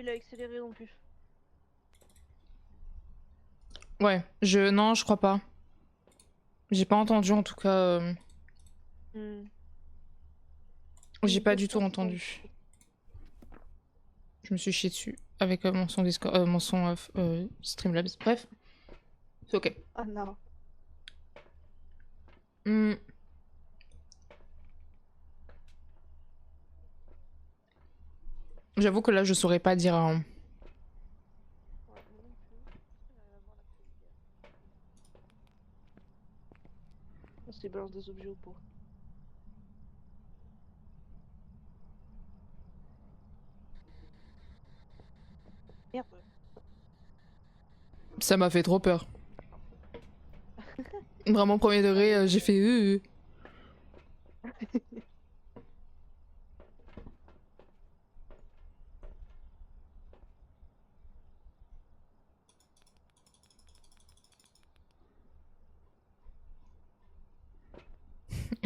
il a accéléré non plus. Ouais, non, je crois pas. J'ai pas entendu en tout cas. J'ai pas du tout entendu. Je me suis chié dessus avec mon son Discord, mon son Streamlabs. Bref, c'est ok. Ah non. J'avoue que là, je saurais pas dire. Ouais, moi non plus. On se balance des objets au pot. Merde. Ça m'a fait trop peur. Vraiment, premier degré, j'ai fait.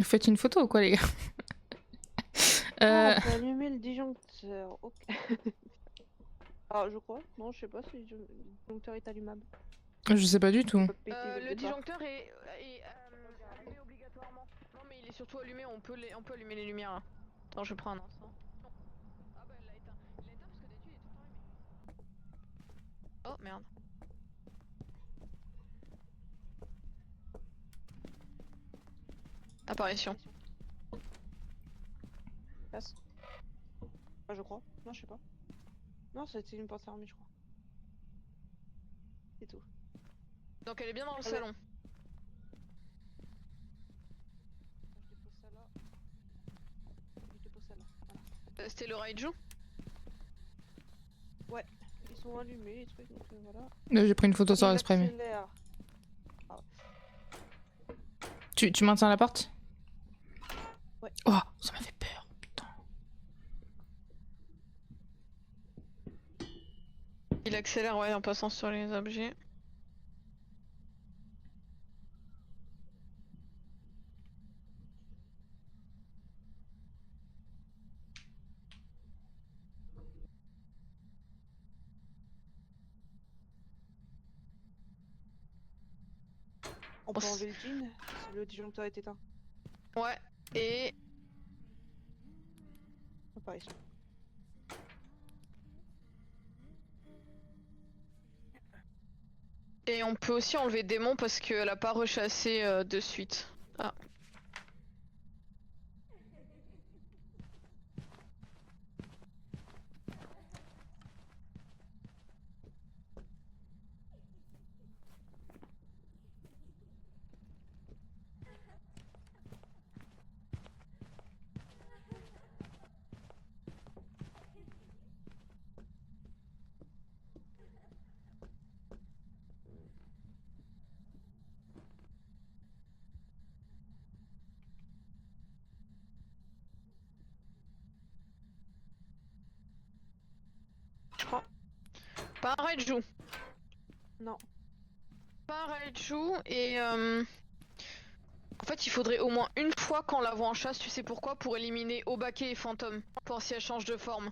Faites une photo ou quoi, les gars? Ah, on peut allumer le disjoncteur. Ok. Ah, je crois. Non, je sais pas si le disjoncteur est allumable. Je sais pas du tout. Le disjoncteur est allumé obligatoirement. Non, mais il est surtout allumé, on peut allumer les lumières là. Attends, je prends un instant. Ah bah elle l'a éteint. Il l'a éteint parce que d'habitude il est tout le temps allumé. Oh merde. Apparition. Passe. Ah, je crois. Non, je sais pas. Non, c'était une porte fermée, je crois. C'est tout. Donc elle est bien dans le salon. Je dépose ça là. Je dépose ça là. Voilà. C'était le Raiju? Ouais, ils sont allumés les trucs, donc voilà. J'ai pris une photo sur le spray. Ah. Tu maintiens la porte? Ouais. Oh, ça m'a fait peur, putain. Il accélère, ouais, en passant sur les objets. On peut enlever le jean si le disjoncteur est éteint. Ouais, et... Apparition. Et on peut aussi enlever démon parce qu'elle a pas rechassé de suite. Ah. Je crois. Pas un Raiju. Non. Pas un Raiju et en fait il faudrait au moins une fois qu'on la voit en chasse, tu sais pourquoi? Pour éliminer Obake et Fantôme. Pour si elle change de forme.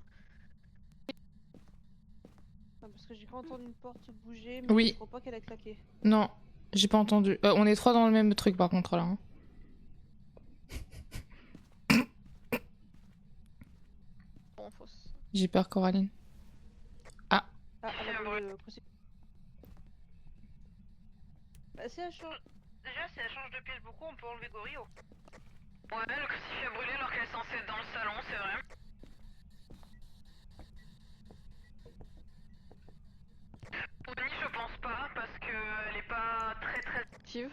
Non, parce que j'ai pas entendu une porte bouger, mais Oui. je crois pas qu'elle a claqué. Non, j'ai pas entendu. On est trois dans le même truc par contre là. Hein. Bon, fausse. J'ai peur, Coraline. Ah, elle a le crucifix. Bah, si elle change... Déjà, si elle change de pièce beaucoup, on peut enlever Gorio. Ouais, le crucifix a brûlé alors qu'elle est censée être dans le salon, c'est vrai. Bonnie, je pense pas, parce qu'elle est pas très active.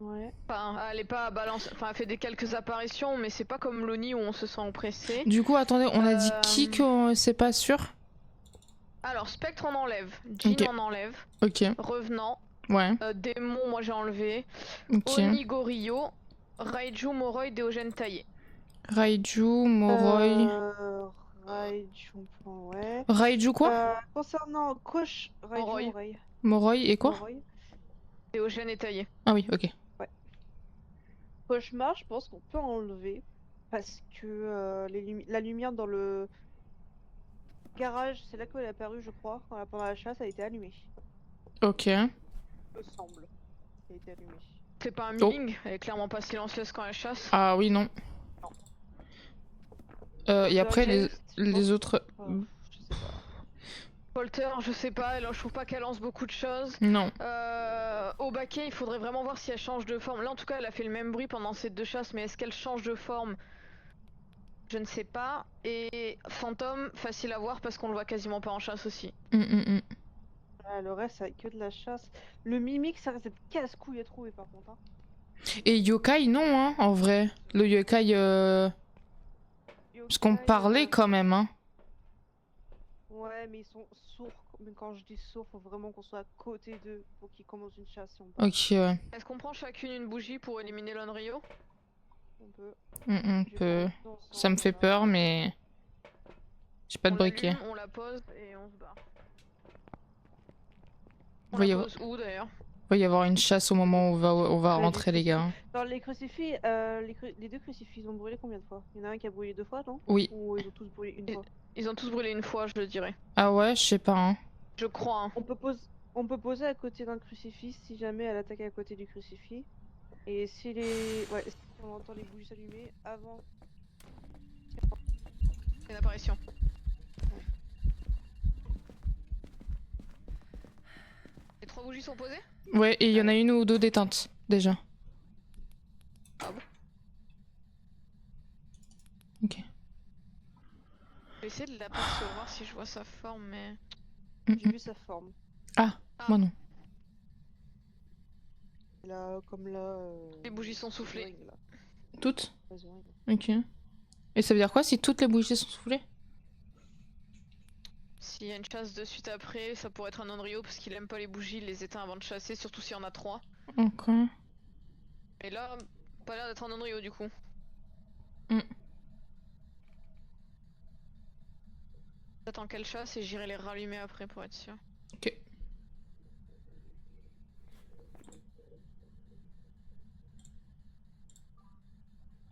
Ouais. Enfin, elle est pas à balance. Enfin, elle fait des quelques apparitions, mais c'est pas comme Loni où on se sent oppressé. Du coup, attendez, on a dit qui que c'est pas sûr? Alors, Spectre on enlève, Jean Ok. on enlève, Ok. Revenant, Ouais. Démon, moi j'ai enlevé, Ok. Oni Gorio, Raiju, Moroi, Déogène taillé. Raiju, Moroi. Raiju, ouais. Raiju quoi? Concernant Kosh, Moroi. Raiju, Moroi et quoi? Moroi. Déogène est taillé. Ah oui, ok. Ouais. Cauchemar, je pense qu'on peut enlever parce que la lumière dans le garage, c'est là qu'elle est apparue, je crois. Pendant la chasse, elle a été allumée. Ok. Il me semble. Elle a été allumée. C'est pas un Oh. milling, elle est clairement pas silencieuse quand elle chasse. Ah oui, non. Et après, les autres... Je sais pas. Polter, je sais pas, je trouve pas qu'elle lance beaucoup de choses. Non. Au baquet, il faudrait vraiment voir si elle change de forme. Là, en tout cas, elle a fait le même bruit pendant ces 2 chasses, mais est-ce qu'elle change de forme? Je ne sais pas. Et Fantôme, facile à voir parce qu'on le voit quasiment pas en chasse aussi. Ah, le reste, c'est que de la chasse. Le mimique, ça reste casse-couille à trouver par contre. Hein. Et yokai, non, hein, en vrai. Le yokai... Parce qu'on Yokai, parlait quand même, hein. Ouais, mais ils sont sourds. Mais quand je dis sourds, faut vraiment qu'on soit à côté d'eux pour qu'ils commencent une chasse. Si on peut. Ok, ouais. Est-ce qu'on prend chacune une bougie pour éliminer l'Onryo? On peut. On Je vais peut... prendre ensemble, Ça me fait là. peur, mais... J'ai pas de On briquet. l'allume, on la pose et on se barre. On Va y la avoir- pose où d'ailleurs? va y avoir une chasse au moment où on va Ouais, rentrer, les gars. Dans les crucifix, les 2 crucifix, ils ont brûlé combien de fois? Il y en a un qui a brûlé 2 fois, non? Oui. Ou ils ont tous brûlé une fois? Ils ont tous brûlé une fois, je le dirais. Ah ouais, je sais pas, hein. Je crois. Hein. On peut poser à côté d'un crucifix si jamais elle attaque à côté du crucifix. Et si si on entend les bougies s'allumer avant. Une apparition. Les 3 bougies sont posées? Ouais, et il y en a une ou 2 d'éteintes, déjà. Ah bon? Ok. Je vais essayer de l'apercevoir si je vois sa forme, mais... J'ai vu sa forme. Ah, moi non. Là, comme là. Les bougies sont soufflées. Là. Toutes? Vas-y, regarde. Ok. Et ça veut dire quoi si toutes les bougies sont soufflées? S'il y a une chasse de suite après, ça pourrait être un Onryo parce qu'il aime pas les bougies, il les éteint avant de chasser, surtout s'il y en a 3. Ok. Et là, pas l'air d'être un Onryo du coup. J'attends qu'elle chasse et j'irai les rallumer après pour être sûr. Ok.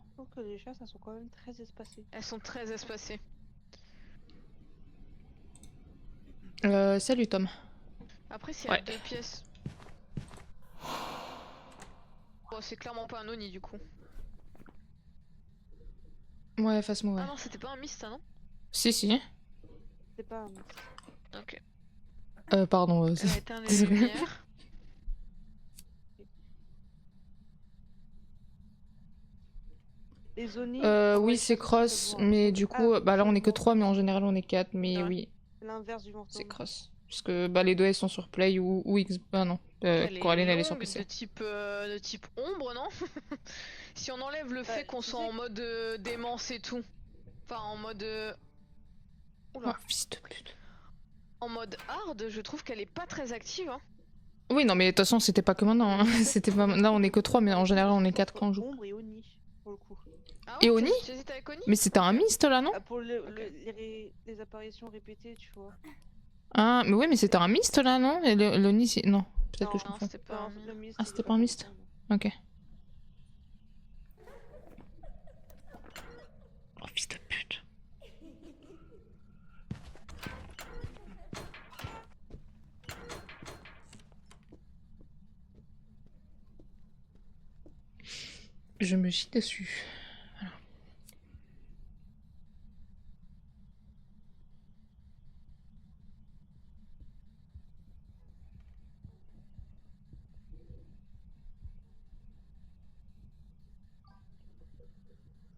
Je trouve que les chasses, elles sont quand même très espacées. Elles sont très espacées. Salut Tom. Après, s'il y a Ouais. 2 pièces... Bon, c'est clairement pas un Oni du coup. Ouais, face-moi, ouais. Ah non, c'était pas un mist ça non? Si, si. C'est pas. Ok. Pardon. Elle a éteint les Désolée. lumières. Les Oni. Oui, c'est cross, mais du coup, bah là on est que 3, mais en général on est 4, mais Ouais. oui, C'est l'inverse du fantôme. c'est cross. Parce que bah, les deux elles sont sur Play ou X. Ah non, Elle Coraline est elle est sur longue, PC. de type ombre, non? Si on enlève le fait qu'on tu soit sais- en mode démence et tout. Enfin, en mode... Oula. Oh, fils de pute. En mode hard, je trouve qu'elle est pas très active. Hein. Oui, non, mais de toute façon, c'était pas que maintenant. Hein. C'était pas... Là on est que 3, mais en général on est 4 quand on joue. Ombre et Oni, pour le coup. Ah Et ouais, Oni? t'hésites avec Oni? Mais c'était un mist là, non? Ah, pour les apparitions répétées, tu vois. Ah, mais oui, mais c'était un mist là, non? Et le Ni, c'est. Non, peut-être que je Non, confonds. c'était pas un Non, mist. le mist, Ah, il c'était est pas un mist? comme Ok. Oh, fils de pute. Je me chie dessus. Voilà.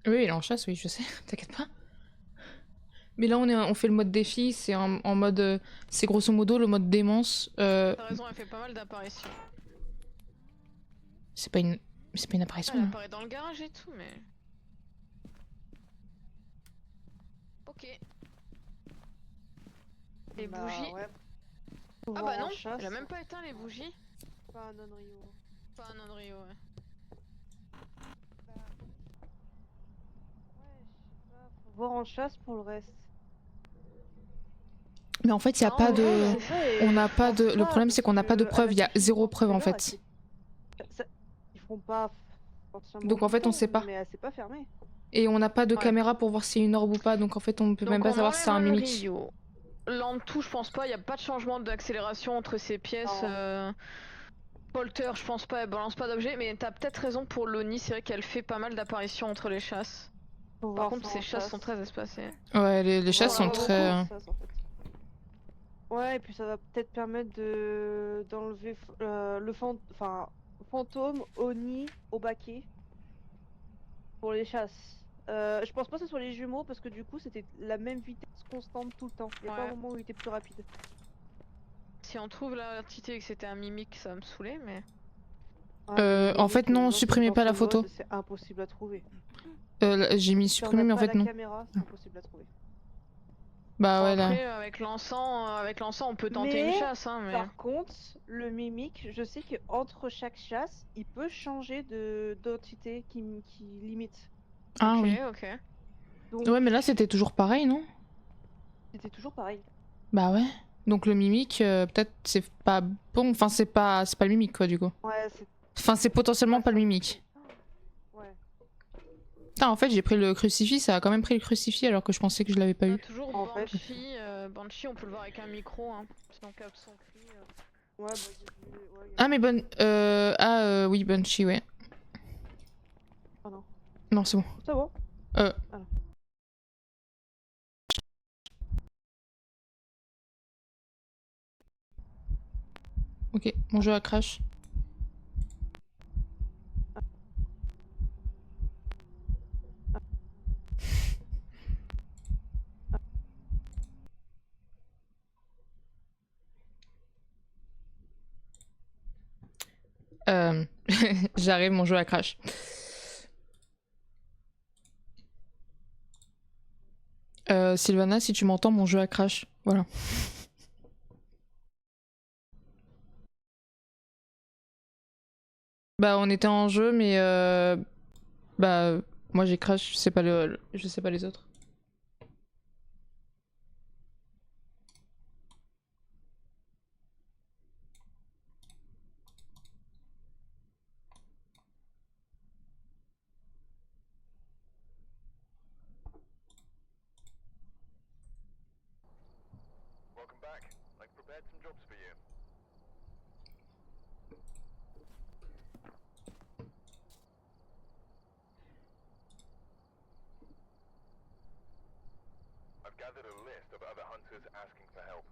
Oui, il est en chasse, oui, je sais, t'inquiète pas. Mais là, on fait le mode défi, c'est en mode. C'est grosso modo le mode démence. T'as raison, elle fait pas mal d'apparitions. C'est pas une. C'est pas une apparition. Elle hein. apparaît dans le garage et tout, mais... Ok. Les Bah, bougies... ouais. Ah Voir bah en non, chasse, elle a même pas éteint les bougies. pas un Onryo. Pas un Onryo, ouais. Faut voir en chasse pour le reste. Mais en fait, il y a Non, pas ouais, de. c'est vrai, On n'a je pas pense de. Le pas, problème, c'est qu'on n'a parce pas de que preuves. Il y a à la zéro suite, preuve en tout à l'heure, fait. ils feront pas forcément Donc, en fait, on sait pas. mais elle s'est pas fermée. Et on n'a pas de Ouais. caméra pour voir si c'est une orbe ou pas. Donc en fait, on peut Donc même pas on savoir si c'est un enlève mimique. Onryo. là en tout, je pense pas. Il y a pas de changement d'accélération entre ces pièces. Non. Polter, je pense pas, elle balance pas d'objets, mais t'as peut-être raison pour l'Oni, c'est vrai qu'elle fait pas mal d'apparitions entre les chasses. Faut Par voir contre, ça ces en chasses sont chasse. très espacées. Ouais, les Faut chasses voir Sur sont la vraiment ça beaucoup. en très. chasse en fait. Ouais, et puis ça va peut-être permettre de d'enlever enfin fantôme, Oni, Obake pour les chasses. Je pense pas que ce soit les jumeaux parce que du coup c'était la même vitesse constante tout le temps. Il y a pas un Ouais. moment où il était plus rapide. Si on trouve l'entité et que c'était un mimique, ça va me saouler, mais. Ah mais le En fait, mimique non, supprimez dans pas ce la photo. mode, c'est impossible à trouver. J'ai mis Si on supprimer, n'a mais en pas fait, la non. caméra, c'est impossible à trouver. Bah Bon, ouais, là. après, avec l'encens, on peut tenter une Mais chasse, hein, mais. par contre, le mimique, je sais qu'entre chaque chasse, il peut changer de d'entité qui limite. Ah Ok, oui. ok. Ouais, Donc, mais là, c'était toujours pareil, non? c'était toujours pareil. Bah ouais. Donc le mimique, peut-être c'est pas bon. Enfin, c'est pas le mimique, quoi, du coup. Ouais, c'est Enfin, c'est potentiellement pas pas le ça. mimique. Ouais. Putain, en fait, j'ai pris le crucifix, ça a quand même pris le crucifix alors que je pensais que je l'avais pas On a eu. toujours En fait, Banshee, on peut le voir avec un micro, hein. Si on capte son cri. ouais, bah j'ai vu. Ouais, Ah, mais bonne. Oui, Banshee, ouais. Oh non. Non, c'est bon. C'est bon. Euh. Ah non. Ok, mon jeu a crash. Euh... J'arrive, mon jeu a crash. Sylvana, si tu m'entends, mon jeu a crash. Voilà. Bah, on était en jeu, mais bah, moi j'ai crash, je sais pas les autres. Welcome back. I've prepared some jobs for you. I've gathered a list of other hunters asking for help.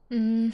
Hmm.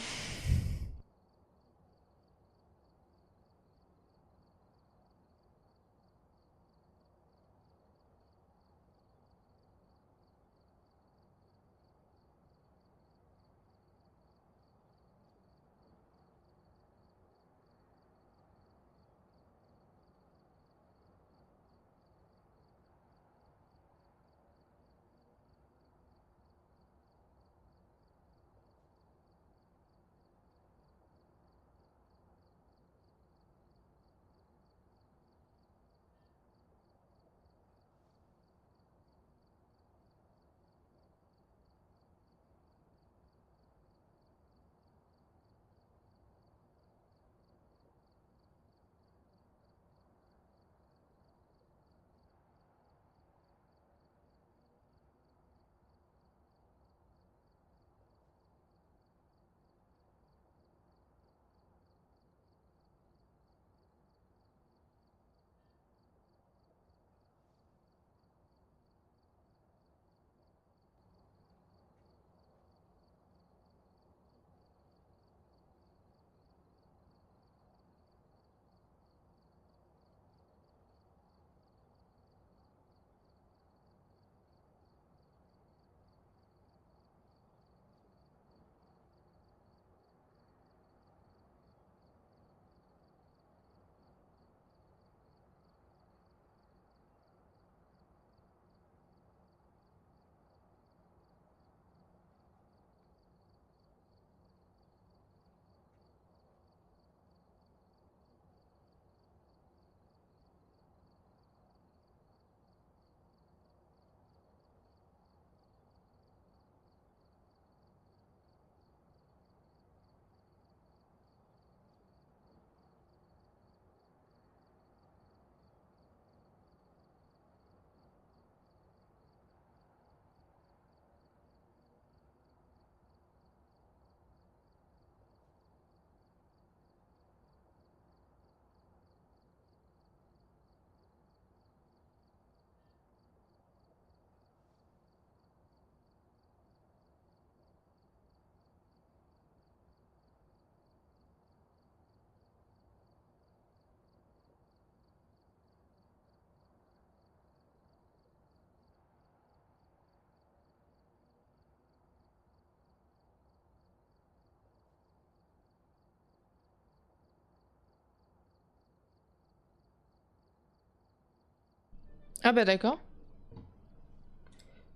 Ah bah d'accord.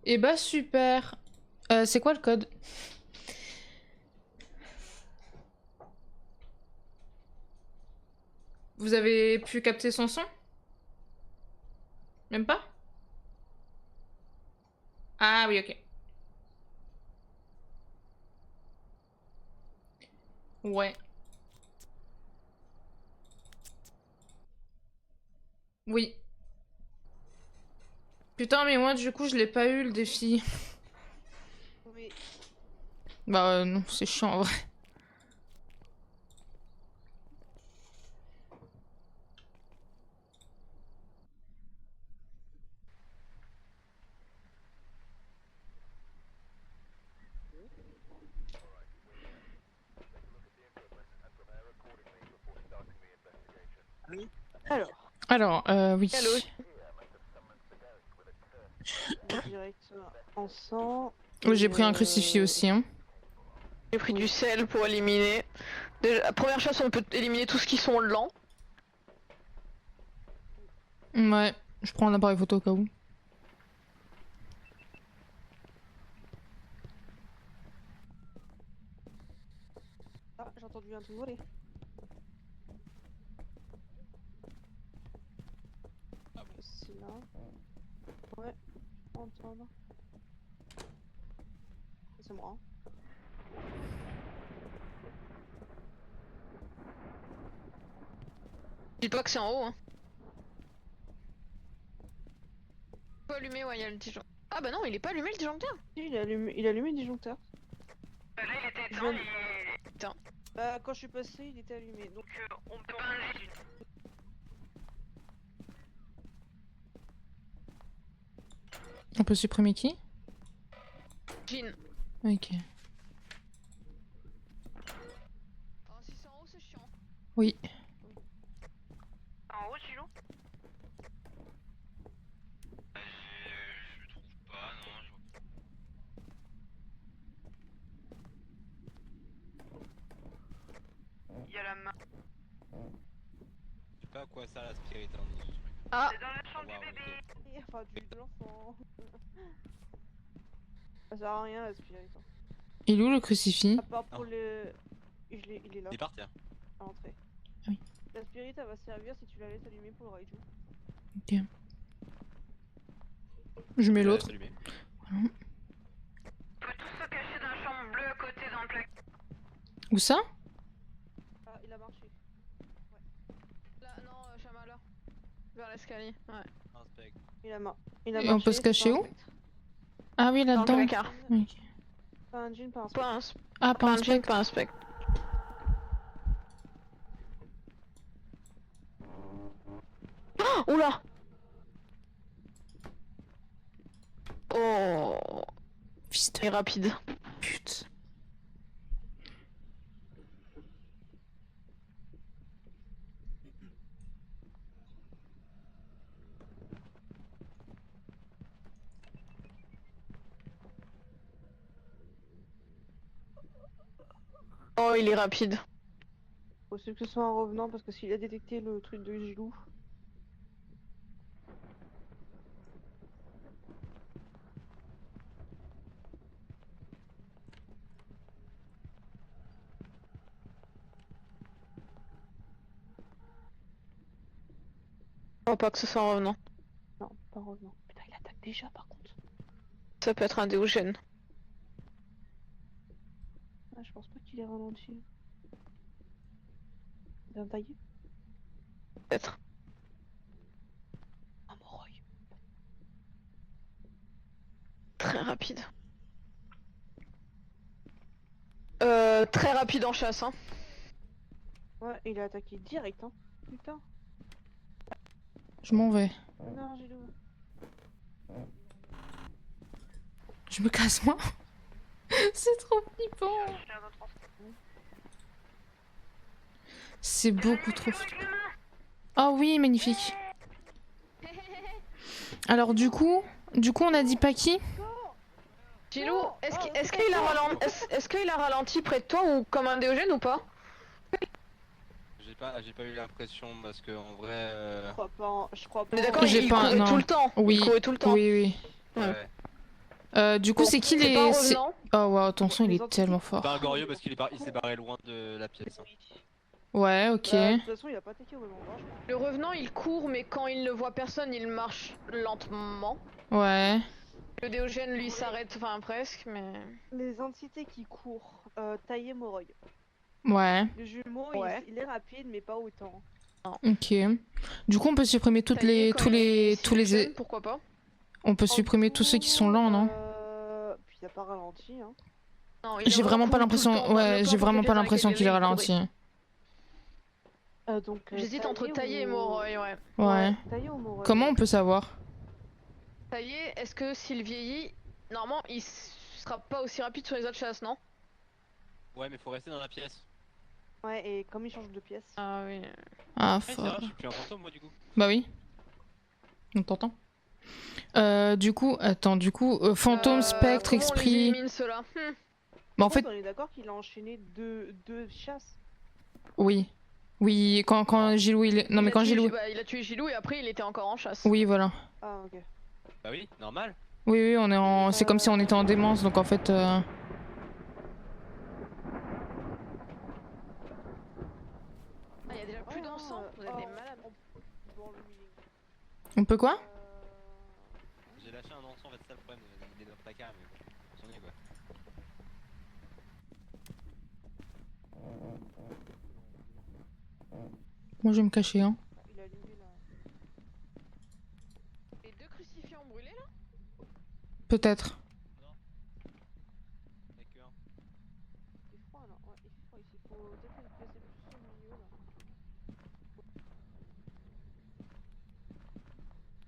Et bah super. C'est quoi le code? Vous avez pu capter son son? Même pas? Ah oui, ok. Ouais. Oui. Putain, mais moi, du coup, je l'ai pas eu, le défi. Oui. Bah non, c'est chiant, en vrai. Alors, Alors, oui. Hello. direct en sang. Oh, j'ai et, pris un crucifix aussi, hein. J'ai pris du sel pour éliminer. Déjà, première chose, on peut éliminer tout ce qui sont lents. Ouais, je prends l'appareil photo au cas où. Ah, j'ai entendu un truc voler. C'est là. Ouais, entendre. C'est moi. Dis-toi que c'est en haut, hein. Faut allumer, ouais, il y a le disjoncteur. Ah bah non, il est pas allumé le disjoncteur. Si, il a allumé le disjoncteur. Là, il était éteint, éteint. Bah, quand je suis passé, il était allumé. Donc, On peut pas un On peut supprimer qui? Jean. Ok. Oh, si c'est en haut, c'est chiant. Oui. En haut, Gilou? Je trouve pas, non. Il y a la main. Je sais pas à quoi ça la spirit hein, dans ce truc. Ah! C'est dans la chambre du bébé. enfin, de l'enfant. Ça sert à rien, la spirit. Hein. Il est où le crucifix? À part pour Non. le. Il est là, Il est parti. Hein. à l'entrée. Oui. La spirit, elle va servir si tu la laisses allumer pour le raiju. Ok. Je mets l'autre. Allumé. On peut tous se cacher dans la chambre bleue à côté dans le placard. Où ça? Ah, il a marché. Là, non, Chama, là. Vers l'escalier, ouais. Inspect. Il a marché. Et on peut se cacher où? Ah oui, Dans le là-dedans. placard. Ok. Pas un jean, pas un Pas un, Ah, pas un jean, spectre. pas un spectre. Oh, oula! Oh! Fils Il est de rapide. pute. Oh, il est rapide. Possible que ce soit un revenant parce que s'il a détecté le truc de Gilou. Je crois pas que ce soit un revenant. Non, pas un revenant. Putain, il attaque déjà par contre. Ça peut être un déogène. Ah, je pense pas qu'il est ralenti. Il a taillé. Peut-être. Un Moroi. Très rapide. Très rapide en chasse, hein. Ouais, il a attaqué direct, hein. Putain. Je m'en vais. Non, Gilou. Je me casse moi. C'est trop flippant. C'est beaucoup trop flippant. Oh oui, magnifique. Alors du coup, on a dit pas qui? Gilou, est-ce qu'il a ralenti près de toi ou comme un déogène ou pas? J'ai j'ai pas eu l'impression parce que en vrai. Je crois pas. On est d'accord, J'ai il pas- courait non. tout le temps. Oui. Il courait tout le temps. Oui, oui. Ouais. Du coup, Bon, c'est qui c'est pas un les. revenant. Oh, waouh, ton son il Les est entités tellement qui fort. Pas un goriot parce il s'est barré loin de la pièce. Hein. Ouais, ok. De toute façon, il a pas attaqué au même endroit, je crois. Le revenant, il court, mais quand il ne voit personne, il marche lentement. Ouais. Le Déogène, lui, s'arrête, enfin presque, mais... Les entités qui courent, Taillé Moroi. Ouais. Le jumeau, Ouais. il est rapide, mais pas autant. Ok. Du coup, on peut supprimer toutes Taillé, les. quand Tous il est les. Tous les. Silkshen, pourquoi pas. On peut En supprimer tous ceux qui sont lents, non? Puis il a pas ralenti, hein. Non, il est J'ai vraiment pas cool tout le l'impression. temps, Ouais, peu j'ai importe vraiment la pas pièce dans l'impression laquelle qu'il est il courait. ralenti. Donc, J'hésite entre Taillé et Moroi, ouais. Ouais. Taillé ou Moroi. Comment on peut savoir? Taillé, est-ce que s'il vieillit, normalement, il sera pas aussi rapide sur les autres chasses, non? Ouais, mais faut rester dans la pièce. Ouais, et comme il change de pièce. Ah oui. Ah, Ouais, c'est vrai, fort. je suis plus un fantôme moi du coup. Bah oui. On t'entend. Du coup, attends, fantôme, spectre, Comment on les esprit. élimine ceux-là? Bah en fait, on est d'accord qu'il a enchaîné deux chasses. oui. Oui, quand Gilou il est. Non, mais quand Gilou. Il a tué Gilou et après il était encore en chasse. Oui, voilà. Ah, ok. Bah oui, normal. Oui, oui, on est en. C'est comme si on était en démence, donc en fait. Ah, il y a déjà plus d'encens? Vous êtes des malades. On peut quoi? J'ai lâché un encens, en fait, c'est ça le problème. Il est dans le placard, mais bon, on s'en est quoi. Moi, je vais me cacher, hein. Il a allumé là. Les deux crucifiants brûlés là? Peut-être. Y'a que un. Il fait froid là. Ouais, il fait froid ici. Faut peut-être les placer plus au milieu là.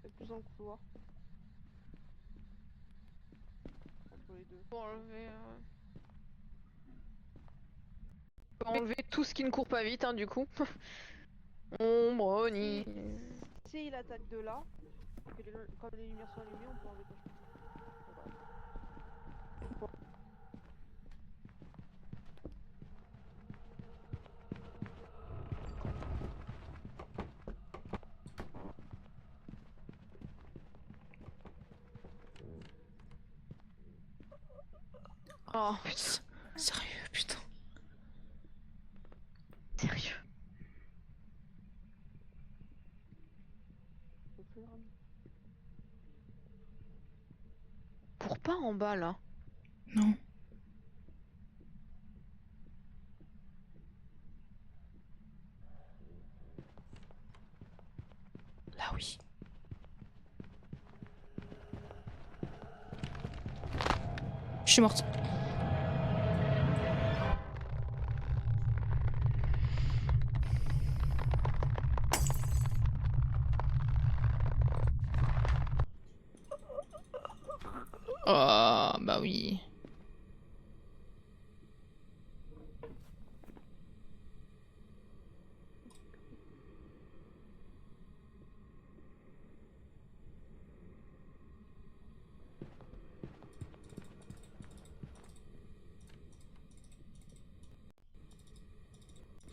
Et plus dans le couloir. Entre les deux. Pour enlever. Faut enlever tout ce qui ne court pas vite, hein, du coup. Ombre, Oni. Si il attaque de là, que quand les lumières sont allumées, on peut enlever quelque chose. Oh, Putain. Sérieux, putain. sérieux. Faut plus le ramener. Cours pas en bas là. Non. Là, oui. Je suis morte. Oh, bah oui.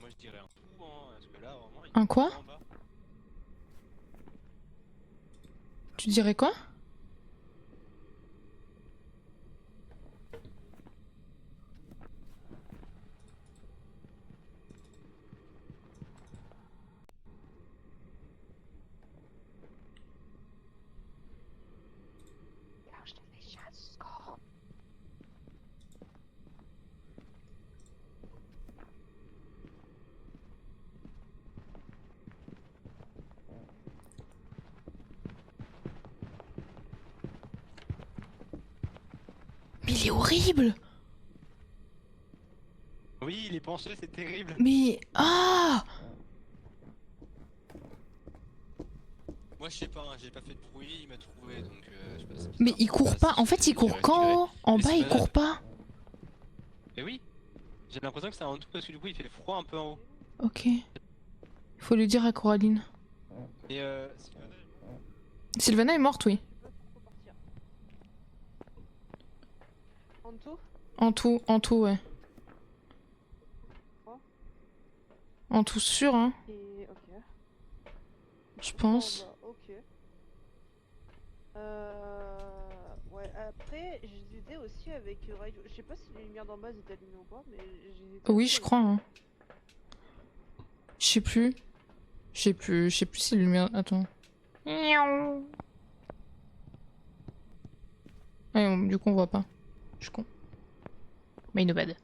Moi je dirais un tout, hein, parce que là vraiment. Un quoi? En bas. Tu dirais quoi? Mais il est horrible! Oui, les penchés c'est terrible. Mais. Ah! Moi je sais pas, hein, j'ai pas fait de bruit, il m'a trouvé donc je sais pas. C'est Mais bizarre. il court Bah, pas. si, En fait, il court j'irai quand? En Mais bas, c'est il pas court grave. pas. Mais oui, j'ai l'impression que c'est un tout parce que du coup il fait froid un peu en haut. Ok. Faut lui dire à Coraline. Et Sylvana est morte, oui. En tout En tout, ouais. Quoi En tout sûr, hein, Et ok. je pense. Bon, bah, ok. Ouais, après, j'hésitais aussi avec Raiju. Je sais pas si les lumières d'en base étaient allumées ou pas, mais j'hésitais Oui, aussi je avec crois, lui. hein. Je sais plus. Je sais plus si les lumières... Attends. Miaou. Ouais, du coup, on voit pas. Je suis con. Mais no bad.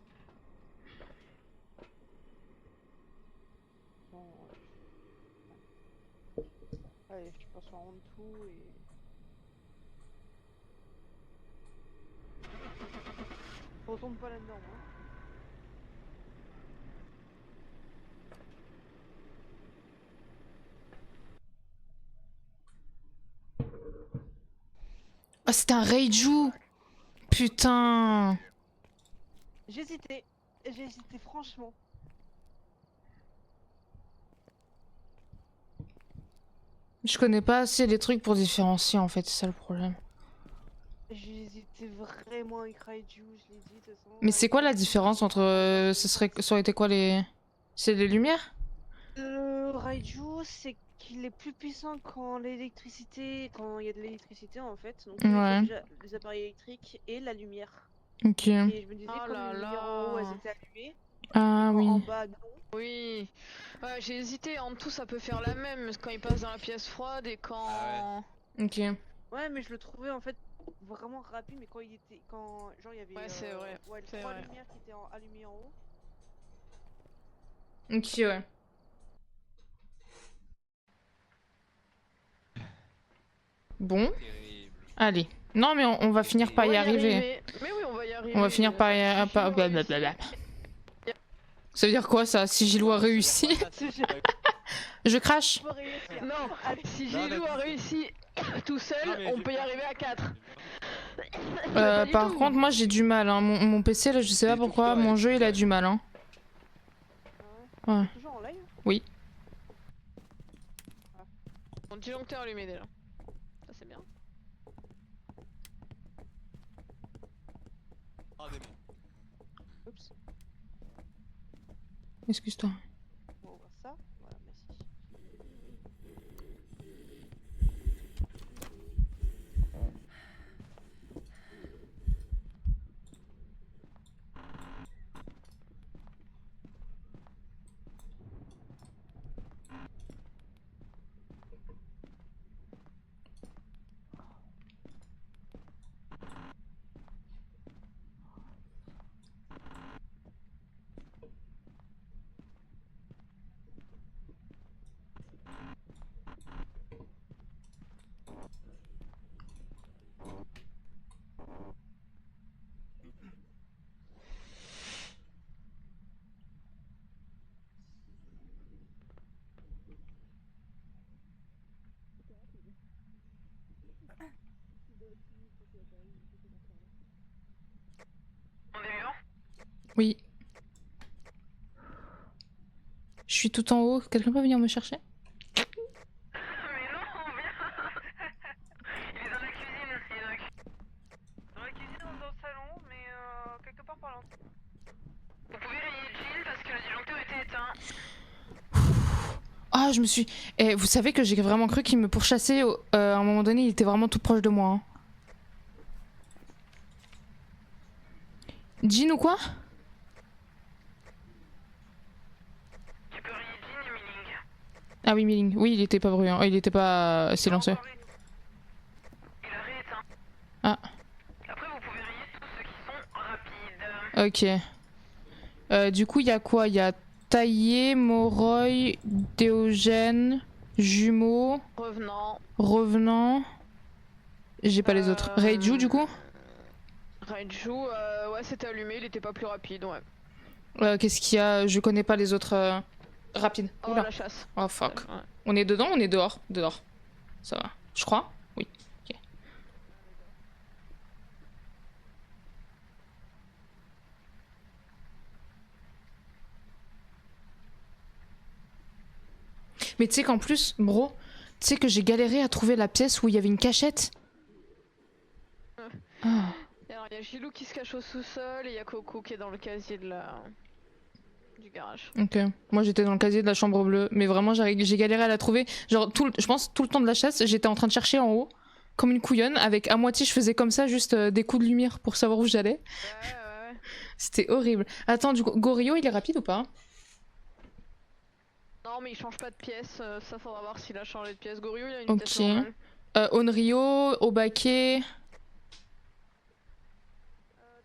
Bon, allez, je passe en tout et... Je retombe pas là-dedans, moi. Oh, c'était un Reiju. Putain. J'hésitais franchement. Je connais pas assez les trucs pour différencier, en fait, c'est ça le problème. J'hésitais vraiment avec Raiju, je l'ai dit, de toute façon. Mais c'est quoi la Raiju, différence entre... ça aurait été quoi les... C'est les lumières? Raiju, c'est qu'il est plus puissant quand il y a de l'électricité en fait. Donc Ouais. déjà les appareils électriques et la lumière. Ok. Et je me disais Oh comme là les lumières en haut elles là. étaient allumées, Ah en oui. bas non. Oui. Ouais, j'ai hésité. En tout, ça peut faire la même quand il passe dans la pièce froide et quand. Ah Ok. Ouais, mais je le trouvais en fait vraiment rapide, mais quand genre il y avait Ouais, c'est vrai. ouais, C'est trois vrai. lumières qui étaient allumées en haut. Ok, ouais. Bon. Terrible. Allez. Non, mais on va finir par On y va y arriver. arriver. Mais oui, on va y arriver. On va finir par y Si par... Gilou a réussi- blablabla. Ça veut dire quoi ça? Si Gilou a réussi? Je crache. Faut réussir. Non, Allez. si Non, Gilou a réussi tout seul, Non, mais on j'ai peut y pas- arriver à 4. Pas du Par tout. contre, moi j'ai du mal. Hein. Mon PC là, je sais pas Et tout pourquoi. qui Mon doit jeu il a être- du mal. Hein. Ah ouais. Ouais. T'es toujours en live? Mon disjoncteur allumé déjà. Ça c'est bien. Ah, démon. Oups. Excuse-toi. On va voir ça. Voilà, merci. On est vivant? Oui. Je suis tout en haut. Quelqu'un peut venir me chercher? Mais non, viens. Il est dans la cuisine. Il est dans la cuisine, dans le salon, mais quelque part par là. Vous pouvez rayer Jill parce que le disjoncteur était éteint. Ah, je me suis... Eh, vous savez que j'ai vraiment cru qu'il me pourchassait. À un moment donné, il était vraiment tout proche de moi. Hein. Jean ou quoi? Tu peux rayer Jill et Milling. Ah oui, Milling. Oui, il était pas bruyant. Il était pas silencieux. Il a rééteint. Ah. Après, vous pouvez rayer tous ceux qui sont rapides. Ok. Du coup, il y a quoi? Il y a Taillé, Moroi, Théogène, Jumeau, Revenant. J'ai pas les autres. Reiju, du coup? Raiju, ouais, c'était allumé, il était pas plus rapide, ouais. Qu'est-ce qu'il y a? Je connais pas les autres rapides. Oh, Oula. la chasse. Oh fuck. Ouais. On est dedans, on est dehors? Dehors. Ça va. Je crois? Oui. Ok. Mais tu sais qu'en plus, bro, tu sais que j'ai galéré à trouver la pièce où il y avait une cachette. Ah. Alors, il y a Gilou qui se cache au sous-sol et il y a Coco qui est dans le casier de la. du garage. Ok. Moi j'étais dans le casier de la chambre bleue, mais vraiment j'ai galéré à la trouver. Genre, je pense tout le temps de la chasse, j'étais en train de chercher en haut, comme une couillonne, avec à moitié je faisais comme ça, juste des coups de lumière pour savoir où j'allais. Ouais. C'était horrible. Attends, du coup, Goryo il est rapide ou pas? Non, mais il change pas de pièce, ça faudra voir s'il a changé de pièce. Goryo il a une vitesse Ok. normale. Onryo, Obake.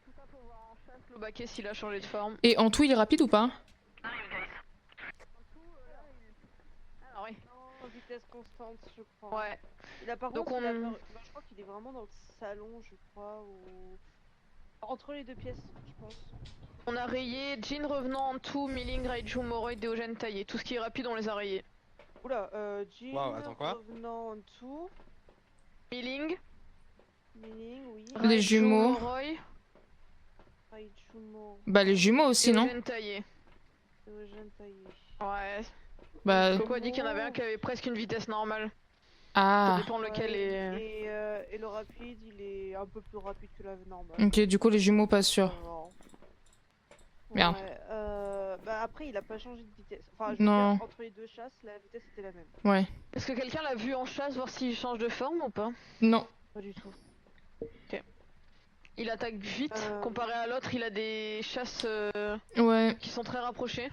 Tout ça faut voir en chasse, le baquet s'il a changé de forme. Et en tout il est rapide ou pas? Alors oui. Non, vitesse constante, je crois. Ouais. Il a par Donc contre, on- je crois qu'il est vraiment dans le salon, je crois, ou... Entre les deux pièces, je pense. On a rayé Jin revenant en tout, Milling, Raiju, Moroi, Déogène taillé. Tout ce qui est rapide on les a rayés. Oula, Jean, Waouh, attends, quoi? revenant en tout. Milling, Meaning, oui. Les Raiju, jumeaux. Moroi, Raichumo, Bah les jumeaux aussi, non? Déogène taillé. Eugène Taillé. Ouais. Bah... Coco a dit qu'il y en avait un qui avait presque une vitesse normale. Ça Ah. dépend lequel est... Et le rapide, il est un peu plus rapide que la normale. Ok, du coup les jumeaux pas sûrs. Non. Merde. Ouais, bah après, il a pas changé de vitesse. Enfin, je veux Non. dire, entre les deux chasses, la vitesse était la même. Ouais. Est-ce que quelqu'un l'a vu en chasse, voir s'il change de forme ou pas? Non. Pas du tout. Il attaque vite, comparé à l'autre, il a des chasses Ouais. qui sont très rapprochées.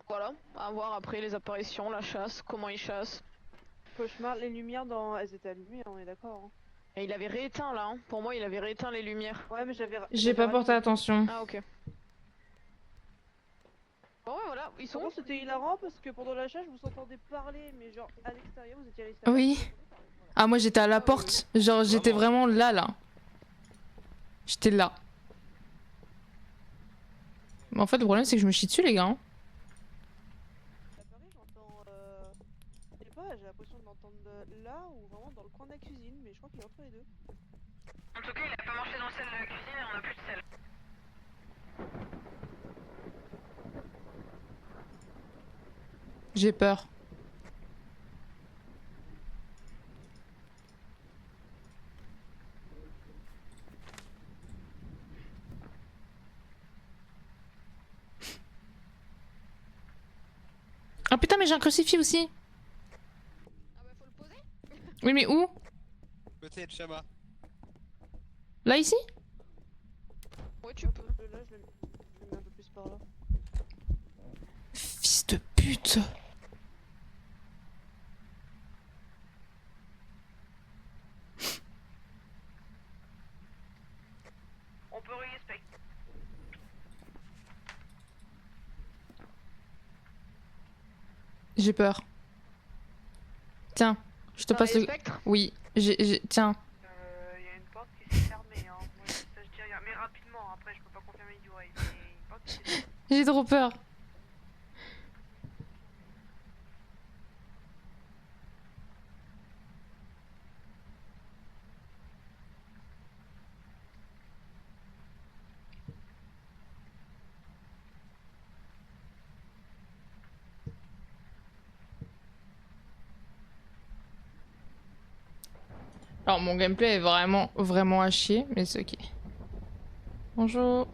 Voilà, à voir après les apparitions, la chasse, comment il chasse. Cauchemar, les lumières dans... elles étaient allumées, on est d'accord. Hein. Et il avait rééteint là, hein. Pour moi il avait rééteint les lumières. Ouais, mais J'ai pas porté attention. Ah ok. Bon ouais voilà, ils sont où? C'était hilarant parce que pendant la chasse, je vous entendais parler, mais genre à l'extérieur, vous étiez à l'extérieur. Oui. Ah moi j'étais à la porte. Genre j'étais vraiment là. J'étais là. Mais en fait le problème c'est que je me chie dessus les gars. Hein. À Paris, j'entends... Je sais pas, j'ai l'impression de l'entendre là ou vraiment dans le coin de la cuisine, mais je crois qu'il est entre les deux. En tout cas il a pas marché dans le sel de la cuisine et on a plus de sel. J'ai peur. Ah putain mais j'ai un crucifix aussi. Ah bah faut le poser? Oui mais où? Peut-être, Chama. Là ici? Ouais tu peux. Là, je le mets un peu plus par là. Fils de pute. On peut respect. J'ai peur. Tiens, je te passe le... Spectre. Oui, tiens. Il y a une porte qui s'est fermée, hein. Moi, ça je dis rien. Mais rapidement, après, je peux pas confirmer du oreille. Mais il y a une porte qui s'est fermée. J'ai trop peur. Alors mon gameplay est vraiment à chier, mais c'est ok. Bonjour.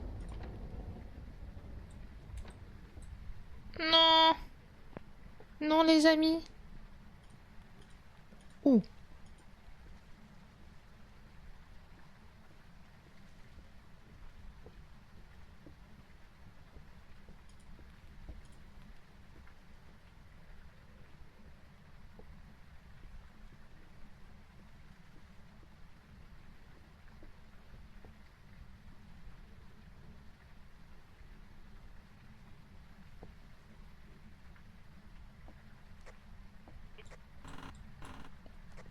Non. Non les amis. Ouh.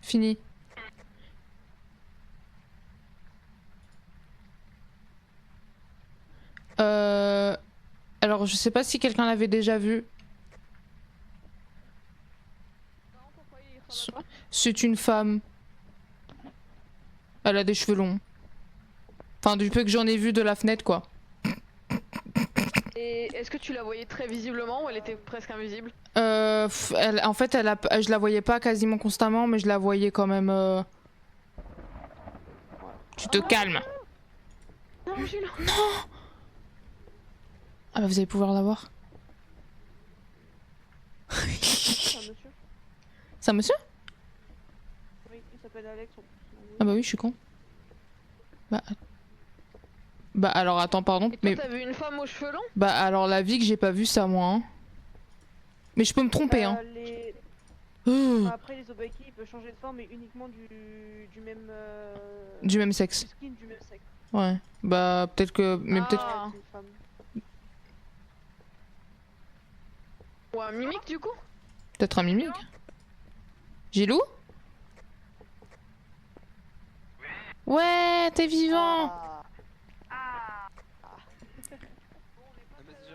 Fini. Alors je sais pas si quelqu'un l'avait déjà vu. Non, pourquoi il ressemble pas? C'est une femme. Elle a des cheveux longs. Enfin du peu que j'en ai vu de la fenêtre quoi. Et est-ce que tu la voyais très visiblement ou elle était presque invisible? En fait, je la voyais pas quasiment constamment, mais je la voyais quand même. Tu te calmes. Non, Jules. Ah bah vous allez pouvoir l'avoir. C'est un monsieur. C'est un monsieur? Oui, il s'appelle Alex. Ah bah oui, je suis con. Bah alors attends, pardon, Et toi, mais... t'as vu une femme aux cheveux longs? Bah alors la vie que j'ai pas vu ça moi. Hein. Mais je peux me tromper hein. Après les Obaki, il peut changer de forme mais uniquement du même Du même sexe. du skin du même sexe. Ouais. Bah peut-être que... Mais peut-être... Ah. C'est une femme. Ou un mimique du coup? Peut-être un mimique. Gilou? Ouais, t'es vivant. Ah,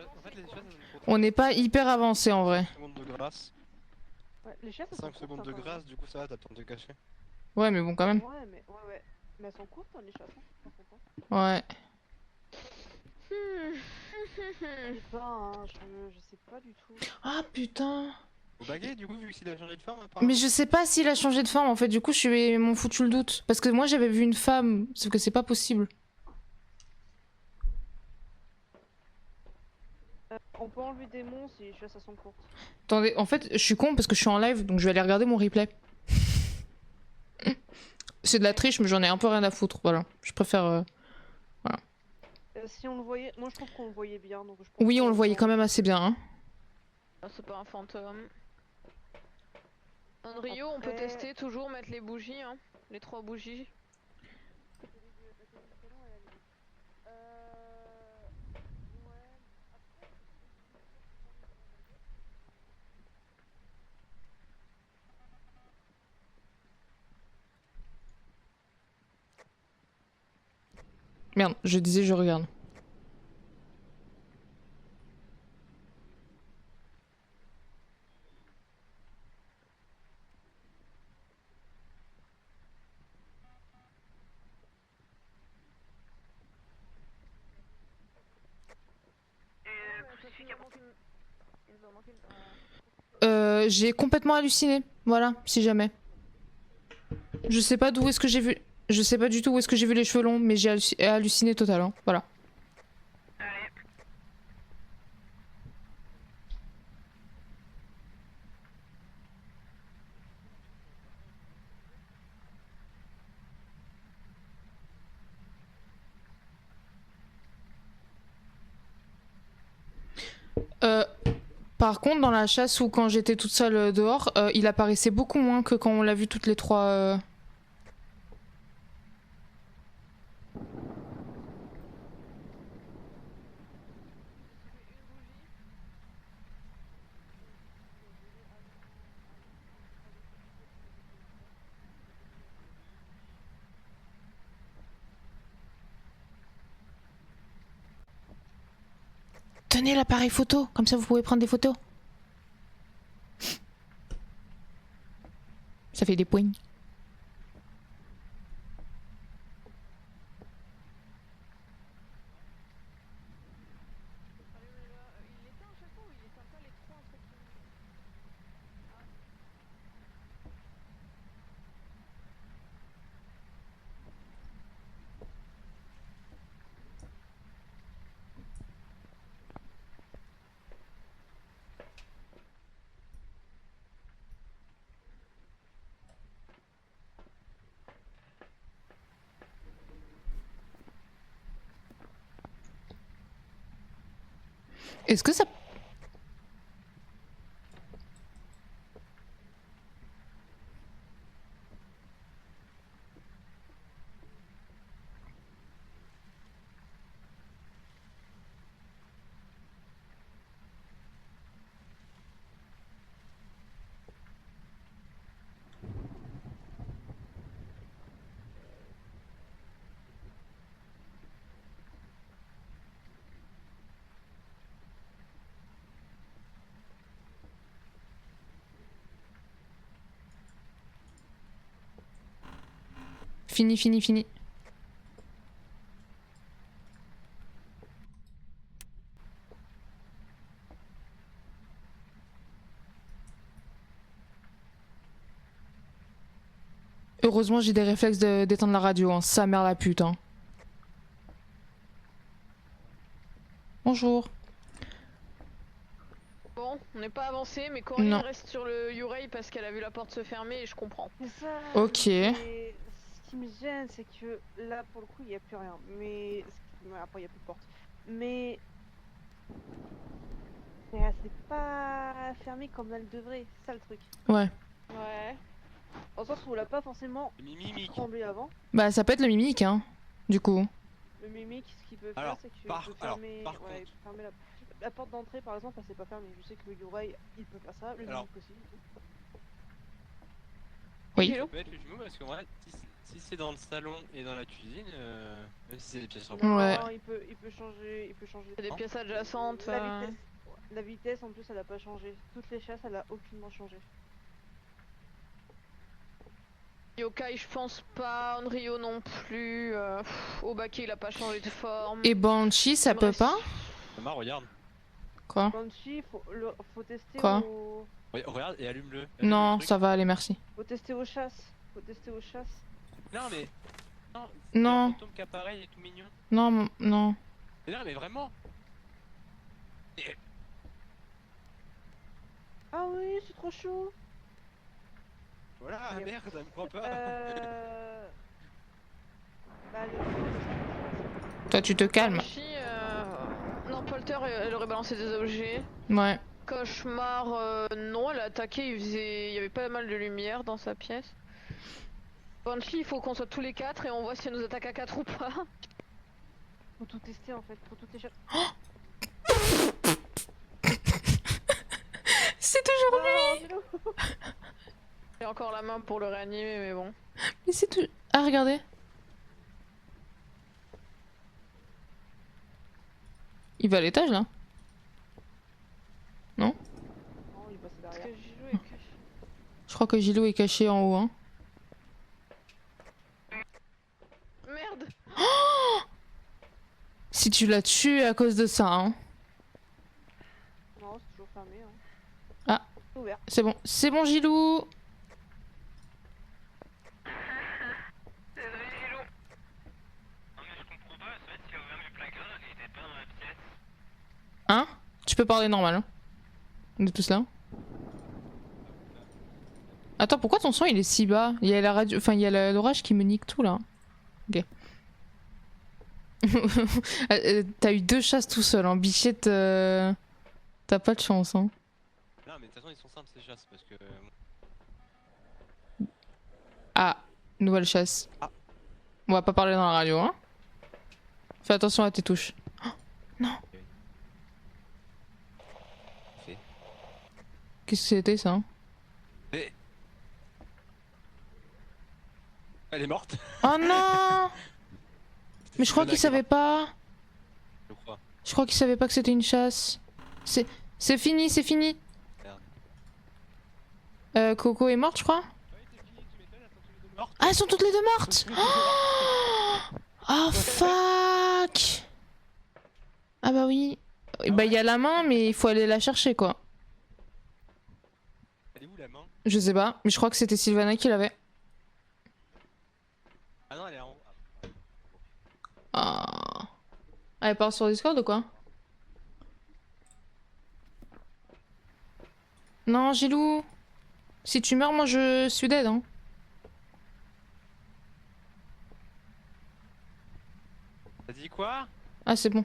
mais en fait, les chats, ça donne trop On n'est pas hyper avancé en vrai. 5 secondes de grâce. Ouais, les chats, elles sont 5 courtes, secondes hein, de quand même. grâce, du coup ça va, t'as le temps de te cacher. Ouais, mais bon, quand même. Ouais. Mais elles sont courtes, hein, les chats, hein, par contre, hein. Ouais. Je sais pas, hein, je sais pas du tout. Ah putain. Au baguet, du coup, vu qu'il a changé de forme, apparemment. Mais je sais pas s'il a changé de forme en fait, du coup je suis m'en foutu le doute. Parce que moi j'avais vu une femme, sauf que c'est pas possible. On peut enlever des monstres si les chats, ça sont courtes. Attendez, en fait je suis con parce que je suis en live, donc je vais aller regarder mon replay. C'est de la triche, mais j'en ai un peu rien à foutre, voilà. Je préfère... Si on le voyait, moi je trouve qu'on le voyait bien, donc je pense Oui, on qu'on le voyait peut quand même enlever. assez bien, hein. Ah, c'est pas un fantôme. Rio, on peut Après- tester, toujours mettre les bougies, hein. Les 3 bougies. Merde, je disais je regarde. J'ai complètement halluciné, voilà, si jamais. Je sais pas d'où est-ce que j'ai vu... Je sais pas du tout où est-ce que j'ai vu les cheveux longs, mais j'ai halluciné total, hein. Voilà. Par contre, dans la chasse ou quand j'étais toute seule dehors, il apparaissait beaucoup moins que quand on l'a vu toutes les trois. Tenez l'appareil photo, comme ça vous pouvez prendre des photos. Ça fait des poignes. Est-ce que ça... Fini. Heureusement j'ai des réflexes d'éteindre la radio, hein. Sa mère la pute. Hein. Bonjour. Bon, on n'est pas avancé, mais Corinne Non. reste sur le Yurei parce qu'elle a vu la porte se fermer et je comprends. C'est ça. Ok. Et ce qui me gêne, c'est que là, pour le coup, il n'y a plus rien. Mais après, il n'y a plus de porte. Mais c'est pas fermé comme elle devrait. C'est ça le truc. Ouais. Ouais. En sens où on l'a pas forcément Mimique. tremblé avant. Bah ça peut être le mimique, hein. Du coup. Le mimique, ce qu'il peut faire, Alors, c'est que par- peut alors, fermer, par ouais, contre- il peut fermer la porte d'entrée, par exemple, elle s'est pas fermée. Je sais que le Yurei, il peut faire ça, le Alors. mimique aussi. Oui. Ça peut être le jumeau parce que vrai, si c'est dans le salon et dans la cuisine, même si c'est des pièces en Non, Ouais. il peut changer, C'est des pièces adjacentes. La vitesse, en plus, elle a pas changé. Toutes les chasses, elle a aucunement changé. Yokai, je pense pas. Onryo non plus. Obake, il a pas changé de forme. Et Banshee, ça peut pas? Thomas, regarde. Quoi? Banshee, faut tester Quoi au... Regarde et allume-le. Non, ça va aller, merci. Faut tester aux chasses. Faut tester aux chasses. Non mais. Non. Non. Le fantôme qui apparaît, il est tout mignon. Non, non. Mais non mais vraiment. Ah oui, c'est trop chaud. Voilà, Yep. merde, ça me croit pas. Bah, Toi, tu te calmes. Banshee, non, Polter, elle aurait balancé des objets. Ouais. Cauchemar, non, elle a attaqué, il y avait pas mal de lumière dans sa pièce. Banshee, il faut qu'on soit tous les 4 et on voit si elle nous attaque à 4 ou pas. Faut tout tester en fait, faut toutes les chasses. C'est toujours lui. J'ai encore la main pour le réanimer, mais bon. Mais c'est tout. Ah, regardez. Il va à l'étage là? Non? Non, il passe Parce derrière. que Gilou est caché. Je crois que Gilou est caché en haut. Hein. Merde! Si tu l'as tué à cause de ça, hein. Non, c'est toujours fermé. Hein. Ah. C'est ouvert. C'est bon Gilou. Désolé, Gilou. Non mais je comprends pas, c'est vrai qu'il a ouvert le placard, il était pas dans la pièce. Hein? Tu peux parler normal. Hein, de tout cela. Attends, pourquoi ton son il est si bas? Il y a la radio, enfin il y a l'orage qui me nique tout là. Ok. T'as eu 2 chasses tout seul, hein. Bichette, t'as pas de chance, hein. Non mais de toute façon ils sont simples ces chasses parce que... Ah, nouvelle chasse. Ah. On va pas parler dans la radio, hein. Fais attention à tes touches. Oh, non. Fait. Qu'est-ce que c'était ça? Mais... Elle est morte. Oh non! Mais je crois qu'il savait pas. Je crois. Je crois qu'il savait pas que c'était une chasse. C'est fini, c'est fini. Merde. Coco est morte, je crois. Ouais, c'est fini, tu m'étonnes, elles sont toutes les deux mortes. Ah, elles sont toutes les deux mortes. Oh fuck. Ah bah oui. Bah il y a la main, mais il faut aller la chercher quoi. Elle est où la main? Je sais pas, mais je crois que c'était Sylvana qui l'avait. Ah non elle est en haut. Ah. Elle part sur Discord ou quoi? Non, Gilou. Si tu meurs, moi je suis dead. Hein. T'as dit quoi? Ah, c'est bon.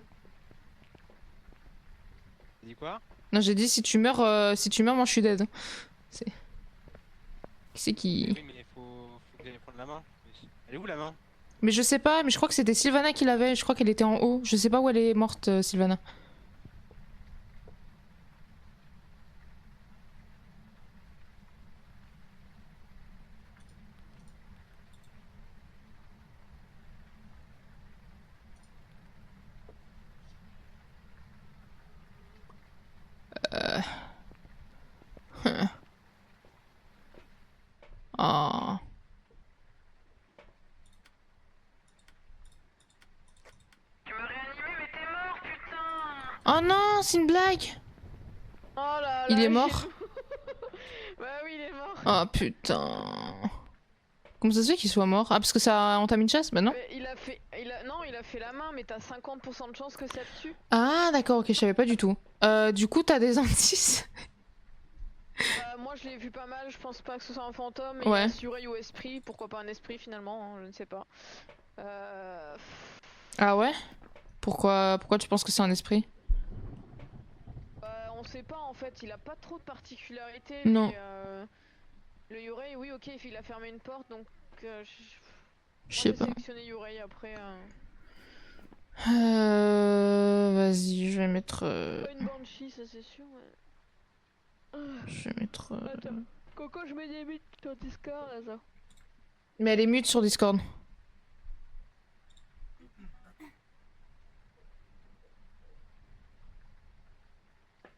T'as dit quoi? Non, j'ai dit si tu meurs, moi je suis dead. C'est. Qui c'est qui. Oui mais faut que j'aille prendre la main. Elle est où la main? Mais je sais pas, mais je crois que c'était Sylvana qui l'avait. Je crois qu'elle était en haut. Je sais pas où elle est morte, Sylvana. Oh. Tu m'as réanimé, mais t'es mort, putain! Oh non, c'est une blague. Oh là là! Il est mort? Gilou. Bah oui, il est mort. Oh putain. Comment ça se fait qu'il soit mort? Ah, parce que ça entame une chasse? Bah non. Mais non, il a fait la main, mais t'as 50% de chance que ça te tue. Ah, d'accord, ok, je savais pas du tout. Du coup, t'as des indices? Moi je l'ai vu pas mal, je pense pas que ce soit un fantôme, mais Ouais. Sureuil ou esprit, pourquoi pas un esprit finalement, hein, je ne sais pas. Ah ouais? Pourquoi tu penses que c'est un esprit? On sait pas en fait, il a pas trop de particularités. Non. Lui, le Yurei, oui, ok, il a fermé une porte donc. Je Moi sais j'ai pas. sélectionné Yurei après. Vas-y, je vais mettre. Pas une Banshee, ça c'est sûr. Je vais mettre. Attends, Coco, je mets des mythes sur Discord là ça. Mais elle est mute sur Discord.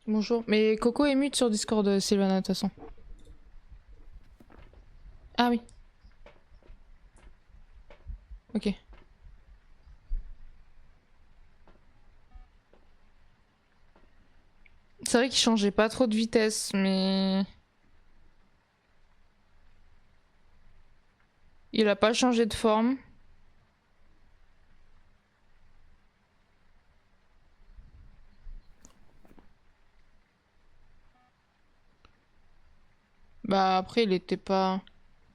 Bonjour. Mais Coco est mute sur Discord, Sylvana, de toute façon. Ah oui. Ok. C'est vrai qu'il changeait pas trop de vitesse, mais... Il a pas changé de forme. Bah après, il était pas...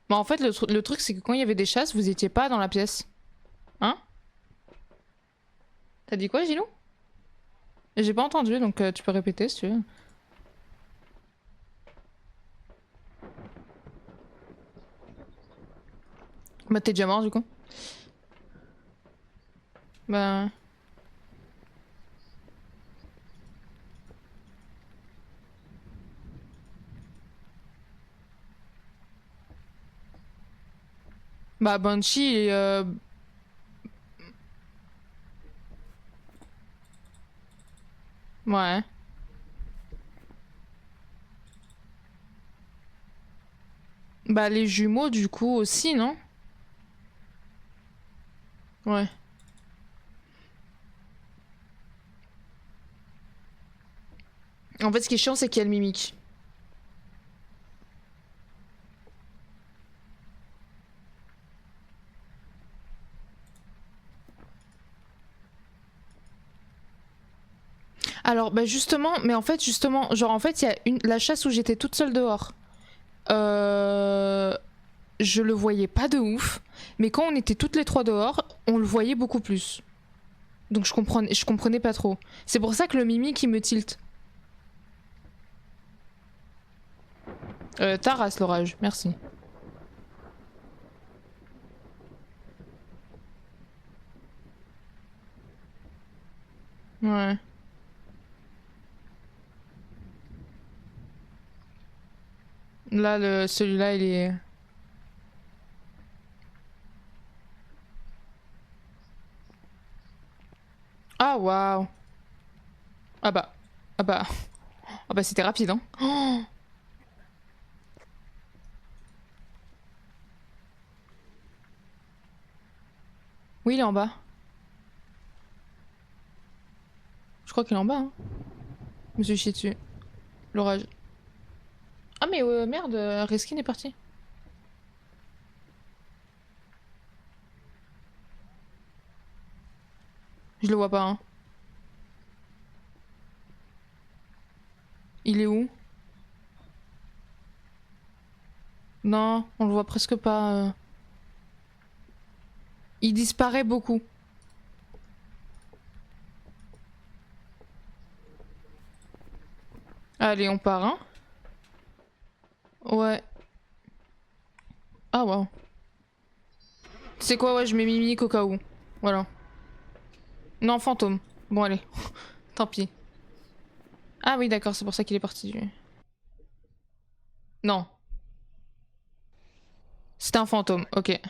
Bah en fait, le truc, c'est que quand il y avait des chasses, vous étiez pas dans la pièce. Hein? T'as dit quoi, Gilou? J'ai pas entendu, donc tu peux répéter si tu veux. Bah t'es déjà mort, du coup. Bah... Bah Banshee, ouais. Bah les jumeaux, du coup, aussi, non? Ouais. En fait, ce qui est chiant, c'est qu'il y a le mimique. Alors, bah justement, mais en fait, justement, genre en fait, il y a la chasse où j'étais toute seule dehors. Je le voyais pas de ouf, mais quand on était toutes les trois dehors, on le voyait beaucoup plus. Donc je comprenais pas trop. C'est pour ça que le mimique, il me tilte. Taras l'orage, merci. Ouais. Là, celui-là, il est... Ah, waouh. Ah bah. Ah bah. Ah bah, c'était rapide, hein. Oh, oui, il est en bas. Je crois qu'il est en bas, hein. Je me suis chié dessus. L'orage. Ah mais merde, Reskin est parti. Je le vois pas, hein. Il est où? Non, on le voit presque pas. Il disparaît beaucoup. Allez, on part, hein? Ouais. Ah, waouh. C'est quoi, ouais, je mets Mimique au cas où. Voilà. Non, fantôme. Bon, allez. Tant pis. Ah oui, d'accord, c'est pour ça qu'il est parti. Non. C'était un fantôme, ok.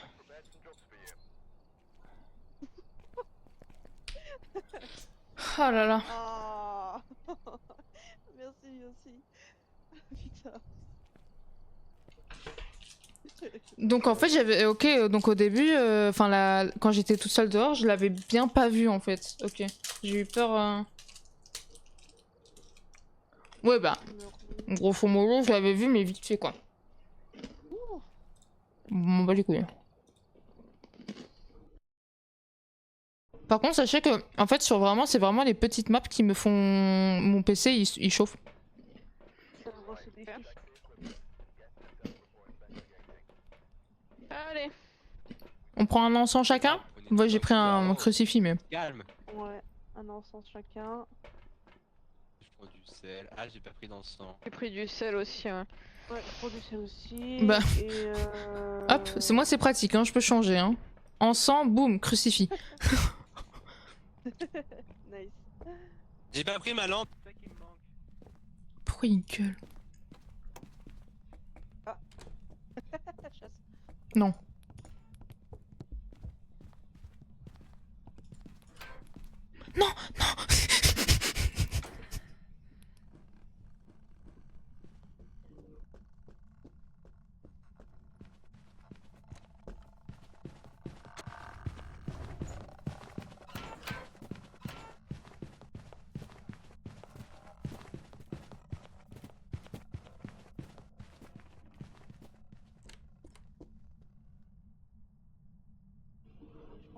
Oh là là. Ah. Merci, merci. Putain. Donc en fait j'avais ok donc au début enfin quand j'étais toute seule dehors je l'avais bien pas vu en fait. Ok, j'ai eu peur. Ouais bah grosso modo je l'avais vu mais vite fait quoi. Ouh. Bon bats les couilles. Par contre, sachez que, en fait, c'est vraiment les petites maps qui me font... Mon PC, il chauffe. Ça me rend ce défi. Allez. On prend un encens chacun? Moi, j'ai pris un crucifix, mais... Calme. Ouais, un encens chacun. Je prends du sel. Ah, j'ai pas pris d'encens. J'ai pris du sel aussi, ouais. Ouais, je prends du sel aussi. Bah. Et Hop, moi c'est pratique, hein, je peux changer. Hein. Encens, boum, crucifix. Nice. J'ai pas pris ma lampe. C'est ça qui me manque. Pourquoi il gueule? Chasse. Non. Non, non.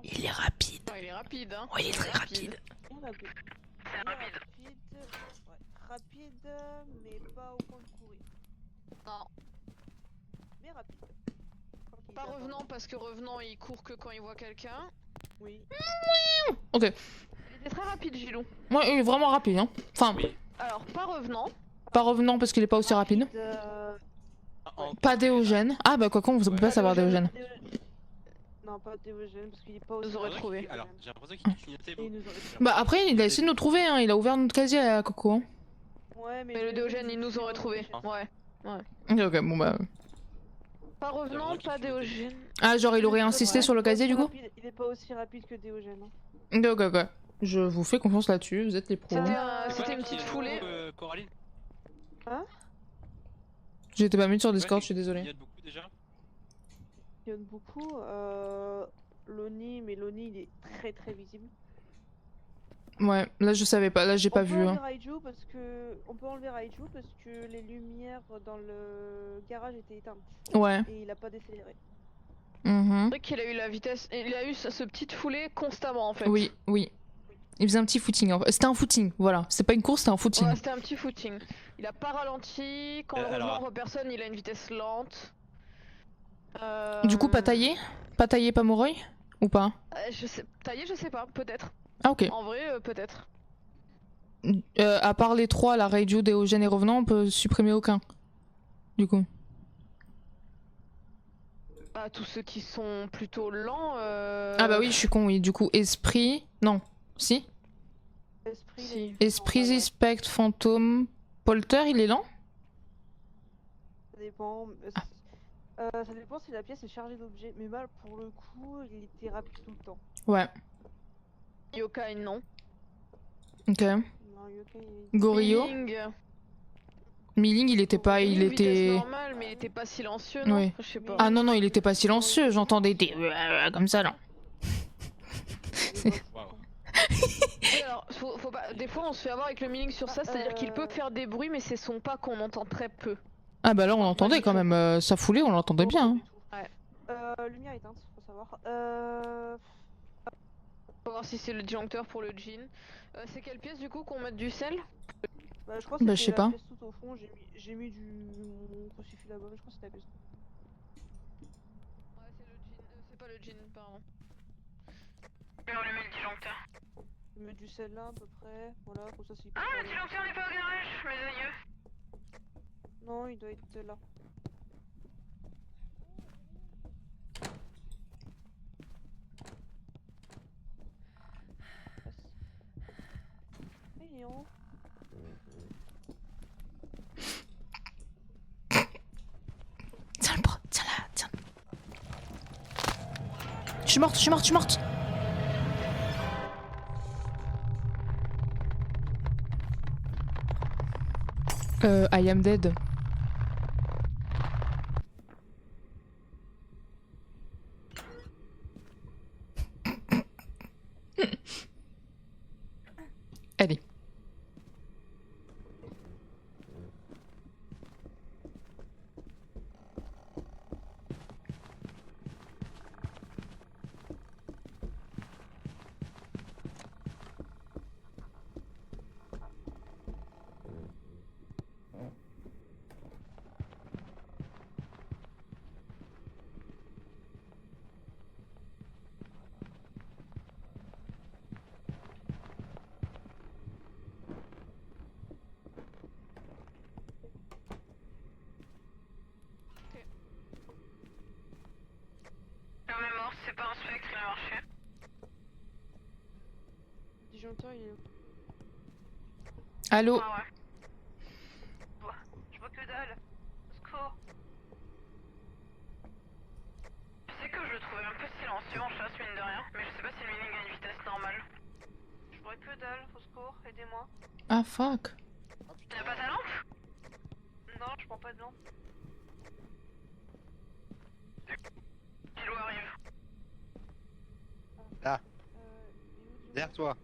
Il est rapide. Ouais, il est rapide, hein. Oh, il est très rapide. On a bu. C'est rapide. Rapide, mais pas au point de courir. Non. Mais rapide. Quand il Pas est revenant parce que revenant il court que quand il voit quelqu'un. Oui. Ok. Il était très rapide, Gilou. Ouais, il est vraiment rapide. Hein. Enfin, Oui. Alors, pas revenant. pas revenant parce qu'il est pas aussi rapide. En- Pas Déogène. Ah bah quoi qu'on, vous peut pas savoir Déogène. Non, pas Déogène parce qu'il est pas Nous aussi aurait rapide trouvé. que Alors, Déogène. j'ai l'impression qu'il clignotait Et beaucoup. il nous aurait Bah après, il a essayé de nous trouver, hein. Il a ouvert notre casier à Coco. Hein. Ouais, Mais le Déogène, il nous aurait trouvé. Ouais. Ok, ok, bon bah... Pas revenant, qui pas clignotait. Déogène. Ah, genre il aurait Ouais, insisté sur le casier du coup? Il est pas aussi rapide que Déogène. Hein. Ok, ok, ok. Je vous fais confiance là-dessus, vous êtes les pros. C'était une petite foulée. Coraline. J'étais pas mis sur Ouais, Discord, qui je suis désolée. clignote beaucoup déjà. Il y en a beaucoup. L'Oni, mais l'Oni il est très très visible. Ouais, là je savais pas, là j'ai pas On peut vu. enlever Hein. Raiju parce que on peut enlever Raiju parce que les lumières dans le garage étaient éteintes Ouais. et il a pas décéléré. Mhm. C'est vrai qu'il a eu la vitesse. Il a eu ce petite foulée constamment en fait. Oui, oui. Il faisait un petit footing. C'était un footing, voilà. C'est pas une course, c'était un footing. Ouais, c'était un petit footing. Il a pas ralenti. Quand le alors- revenant voit personne, il a une vitesse lente. Du coup, pas taillé? Pas taillé, pas Moroi? Ou pas? Je sais. Taillé, je sais pas. Peut-être. Ah, ok. En vrai, peut-être. À part les trois, la Raiju, Déogène et Revenant, on peut supprimer aucun. Du coup. Bah, tous ceux qui sont plutôt lents. Ah bah oui, je suis con, oui. Du coup, Esprit... Non. Si? Esprit, Si. Esprit, Suspect, Fantôme... Polter, il est lent? ça dépend. Ça dépend si la pièce est chargée d'objets. Mais mal pour le coup, il était rapide tout le temps. Ouais. Yokai, non. Ok. Non, Yokai, il est... Gorillo? Milling, Milling, il était pas... Il Milling, vitesse était... normale, mais il était pas silencieux, non? Oui. Je sais pas. Ah non, non, il était pas silencieux, j'entendais des... Comme ça, là. Waouh. Oui, alors, faut pas... des fois on se fait avoir avec le milling sur ça, c'est-à-dire qu'il peut faire des bruits, mais c'est son pas qu'on entend très peu. Ah bah là, on l'entendait quand même. Sa foulée, on l'entendait bien. Hein. Ouais. Lumière éteinte, faut savoir. Faut voir si c'est le disjoncteur pour le jean. C'est quelle pièce du coup qu'on mette du sel? Bah, je crois que Bah, je sais c'était la pas. pièce tout au fond. J'ai mis du mon crucifix là-bas, mais je crois que c'était la pièce. Ouais, c'est le jean. C'est pas le jean, pardon. Mais on lui met le disjoncteur. Je mets du sel là à peu près. Voilà, comme ça c'est. Ah, le disjoncteur n'est pas au garage, mes aïeux. Non, il doit être là. Il est en haut. Tiens le bras, tiens là, tiens. Je suis morte, je suis morte, je suis morte. I am dead. Allez. pas un spectre qui a marché. Disjoncteur, il est. Allô? Ah ouais. Je vois que dalle. Au secours. Je sais que je le trouvais un peu silencieux en chasse, mine de rien, mais je sais pas si le mining a une vitesse normale. Je vois que dalle, au secours, aidez-moi. Ah fuck. T'as pas ta lampe? Non, je prends pas de lampe. Kilo arrive. Là, Il est où, Disjoncteur? derrière toi.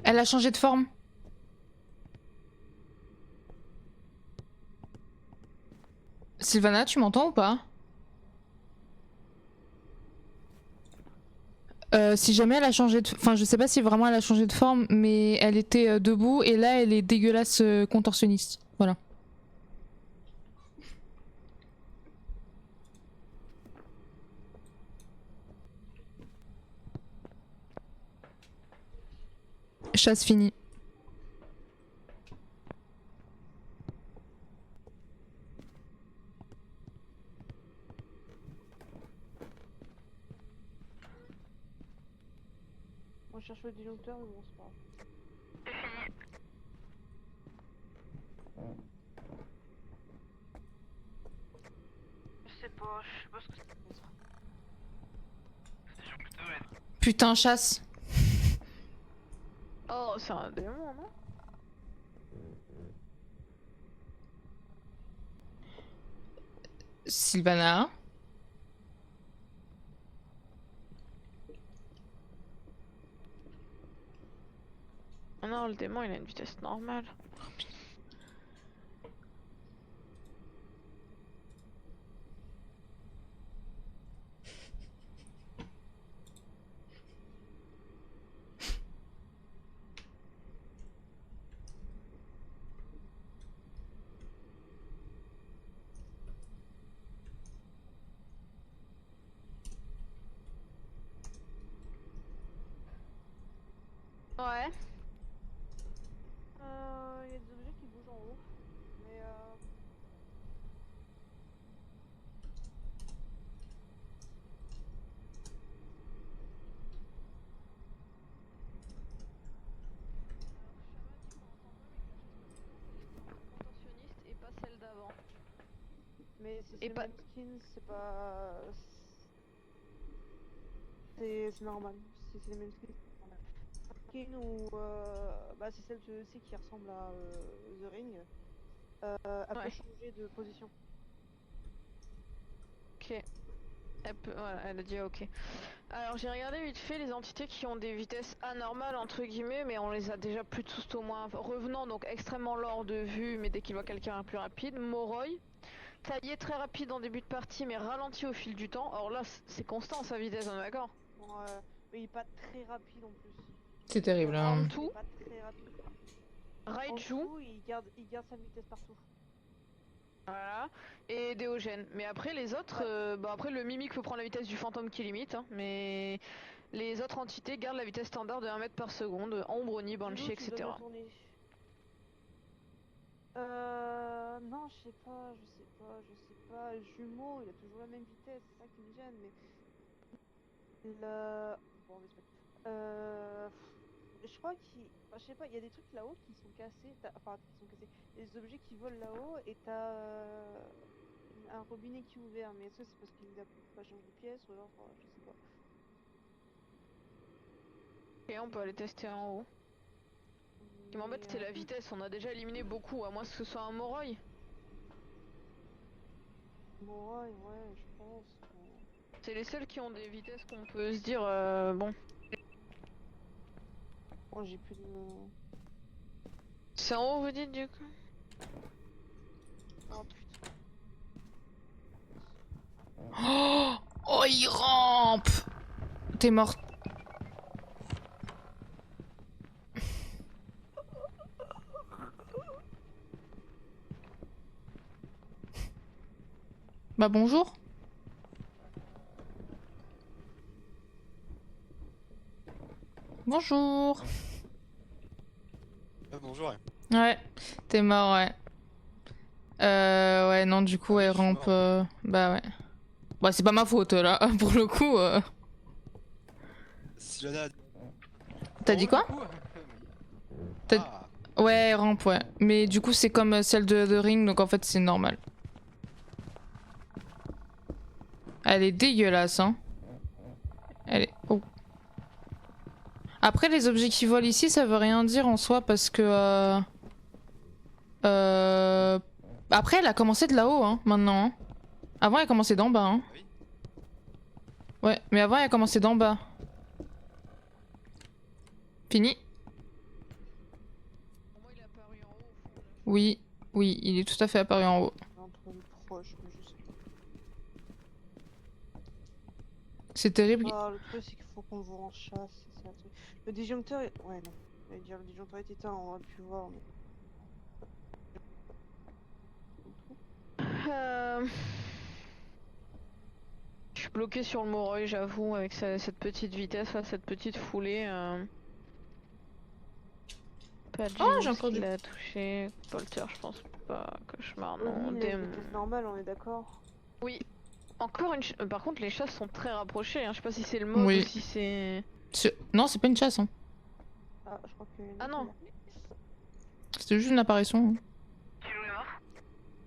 Elle a changé de forme. Sylvana, tu m'entends ou pas? Si jamais elle a changé de... Enfin, je sais pas si vraiment elle a changé de forme, mais elle était debout et là elle est dégueulasse contorsionniste. Voilà. Chasse finie. On cherche le disjoncteur, mais bon, c'est pas grave. C'est fini. Je sais pas ce que c'est. Putain, chasse. Oh, c'est un démon, non? Sylvana. Non, le démon il a une vitesse normale. Ouais. Il y a des objets qui bougent en haut. Mais Contorsionniste et pas celle d'avant. Mais si Et c'est le pas- même skin, c'est pas. C'est normal. Si c'est le même skin, c'est normal. Skin ou. Bah, c'est celle de aussi qui ressemble à The Ring. Elle peut Ouais. changer de position. Ok. Voilà, elle a dit ok. Alors j'ai regardé vite fait les entités qui ont des vitesses anormales entre guillemets, mais on les a déjà plus tous au moins revenant, donc extrêmement lent de vue, mais dès qu'il voit quelqu'un plus rapide. Moroi, taillé très rapide en début de partie, mais ralenti au fil du temps. Or là c'est constant sa vitesse, on est d'accord? Mais il est pas très rapide en plus. C'est terrible. En Il est tout, pas très rapide. En Raiju, tout, il garde sa vitesse partout. voilà, et Déogène. Mais après les autres, bah après le mimique peut prendre la vitesse du fantôme qui limite, hein, mais les autres entités gardent la vitesse standard de 1 mètre par seconde, Ombre, Oni, Banshee, Julo, tu dois etc. bien tourner. Non, je sais pas. Jumeau, il a toujours la même vitesse, c'est ça qui me gêne, mais. Bon, mais c'est pas. Je crois je sais pas, il y a des trucs là-haut qui sont cassés. Enfin, qui sont cassés. Il y a des objets qui volent là-haut et t'as un robinet qui est ouvert. Mais est-ce que c'est parce qu'il a pas changé de pièce ou alors, je sais pas. Et on peut aller tester en haut. Ce qui m'embête c'est la vitesse, on a déjà éliminé beaucoup, à moins que ce soit un Moroi. Moroi, ouais, je pense. C'est les seuls qui ont des vitesses qu'on peut se dire, bon. Bon, j'ai plus de. C'est en haut vous dites du coup? Oh putain. Oh, oh, il rampe. T'es morte. Bah bonjour. Bonjour. bonjour. Ouais, t'es mort, ouais. Ouais, non, du coup, Ah oui, ouais, je suis rampe. mort. Bah ouais. Bah, c'est pas ma faute, là, pour le coup. Sylvana. T'as En dit haut, quoi? du coup T'as- Ah, Ouais, rampe, ouais. Mais du coup, c'est comme celle de The Ring, donc en fait, c'est normal. Elle est dégueulasse, hein. Elle est... Oh. Après, les objets qui volent ici, ça veut rien dire en soi, parce que... Après, elle a commencé de là-haut, hein, maintenant. Hein. Avant, elle a commencé d'en bas, hein. ah oui. Ouais, mais avant, elle a commencé d'en bas. Fini? Pour moi, il est apparu en haut, au fond. Là. Oui, oui, il est tout à fait apparu en haut. Un truc proche, mais je sais C'est terrible. pas. Le truc, c'est qu'il faut qu'on vous en chasse. C'est ça, le truc. Le disjoncteur. Ouais, non. J'allais dire, le disjoncteur est éteint, on aurait pu voir, mais. Euh... Je suis bloqué sur le Moreuil, j'avoue, avec cette petite vitesse, là, cette petite foulée. Pas de Oh, j'ai Jinx encore qui du... l'a touché. Polter, je pense pas. Cauchemar, Oni, non. il a une Démon. vitesse normale, on est d'accord. Oui. Encore une. Par contre, les chasses sont très rapprochées. Hein. Je sais pas si c'est le mode Oui. ou si c'est. Non, c'est pas une chasse, hein. Ah, je crois que. Ah non. C'était juste une apparition. Hein.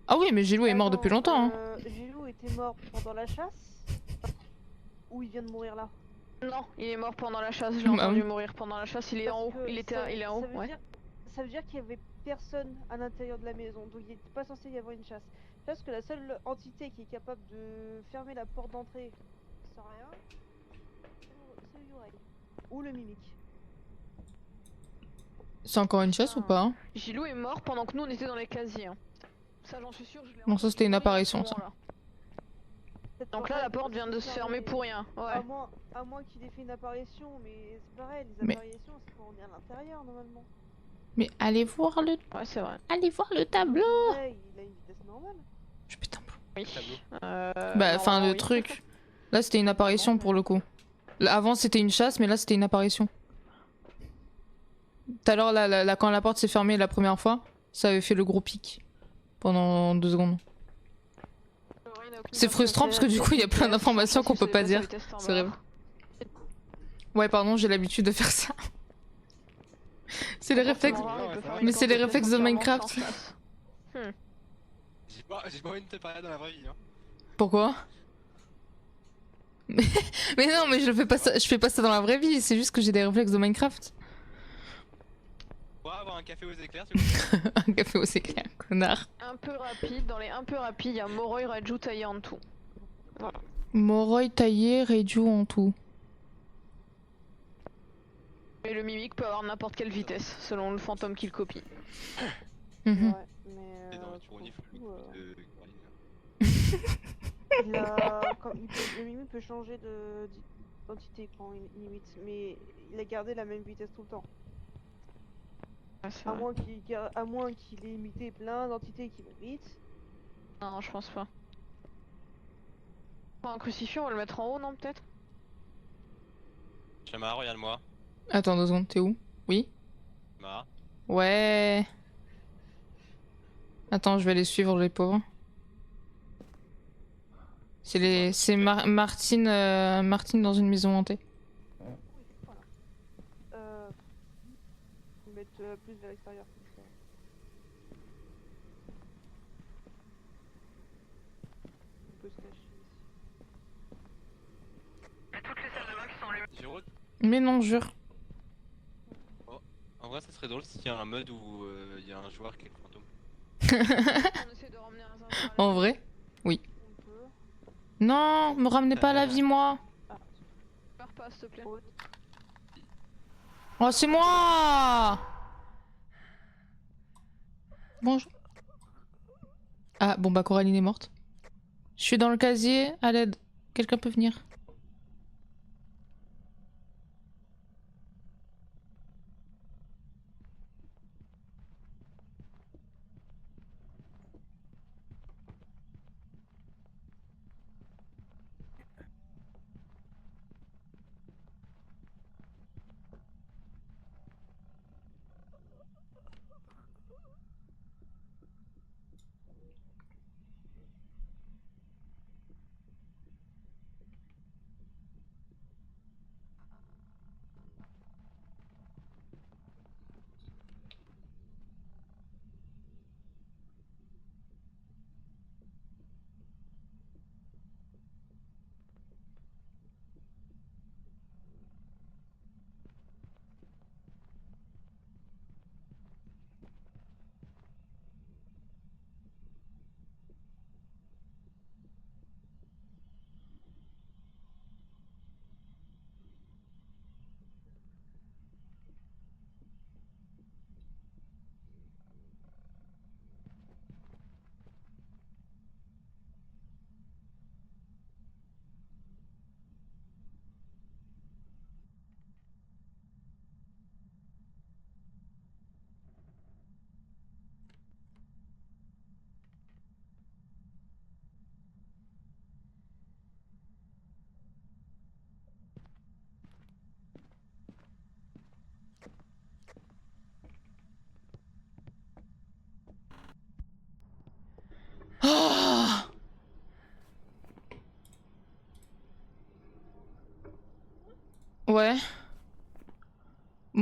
Ah oui, mais Gilou est mort depuis longtemps. Hein. Gilou était mort pendant la chasse. Ou il vient de mourir là. Non, il est mort pendant la chasse. Je l'ai Bah entendu oui. mourir pendant la chasse. Il est en haut. Parce que Il était, ça- il est en haut. ça veut Ouais. dire- Ça veut dire qu'il y avait personne à l'intérieur de la maison, donc il n'était pas censé y avoir une chasse. Parce que la seule entité qui est capable de fermer la porte d'entrée sans rien, c'est le Yurei. Ou le mimique. C'est encore une chasse ou pas hein. Gilou est mort pendant que nous on était dans les casiers. Hein. Ça, j'en suis sûr. Je l'ai Non, ça, c'était une entendu mourir à apparition, ce ça. moment-là. Cette Donc là, porte-là la était porte pas vient de censée se fermer pour rien. Ouais. À moins qu'il ait fait une apparition, mais c'est pareil, les Mais- apparitions c'est quand on est à l'intérieur normalement. Mais allez voir le... Ouais, c'est vrai. Allez voir le tableau. Ouais, il a une vitesse normale. Je pète un plomb. Oui. Tableau. Bah, enfin, normalement, le oui. truc. Là, c'était une apparition pour le coup. Là, avant, c'était une chasse, mais là, c'était une apparition. Tout à l'heure, là, quand la porte s'est fermée la première fois, ça avait fait le gros pic. Pendant 2 secondes. C'est frustrant parce que du coup, il y a plein d'informations qu'on peut pas dire. C'est vrai. Ouais, pardon, j'ai l'habitude de faire ça. C'est les réflexes. Mais c'est les réflexes de Minecraft. J'ai pas envie de te parler dans la vraie vie. Hein. Pourquoi mais non, mais je fais pas ça dans la vraie vie, c'est juste que j'ai des réflexes de Minecraft. On va avoir un café aux éclairs, s'il vous plaît. Un café au éclair, connard. Un peu rapide, dans les un peu rapides, il y a Moroi, Raju, taillé en tout. Voilà. Moroi taillé, Reiju en tout. Et le mimique peut avoir n'importe quelle vitesse, selon le fantôme qu'il copie. Mhm. Ouais, mais. Et dans la pour tyrannie, le coup, de Coraline. le mimique peut changer d'entité quand il imite, mais il a gardé la même vitesse tout le temps. Ouais, c'est À vrai. moins qu'il ait imité plein d'entités qui vont vite. Non, je pense pas. Un crucifix, on va le mettre en haut, non, peut-être? Shamar, regarde-moi. Attends 2 secondes, t'es où? Oui? Shamar. Ouais. Attends, je vais les suivre, les pauvres. C'est Martine, Martine dans une maison hantée. Voilà. Mettre plus vers l'extérieur. On peut se cacher ici. Giro, Mais non, jure. en vrai, ça serait drôle s'il y a un mode où il y a un joueur qui est le fantôme. On essaie de ramener un zinzin à la En vrai? On peut. Non, me ramenez pas à la vie, moi. Ah, Meurs pas, s'il te plaît. haute. Oh, c'est moi! Bonjour. Ah, bon, bah, Coraline est morte. Je suis dans le casier, à l'aide. Quelqu'un peut venir?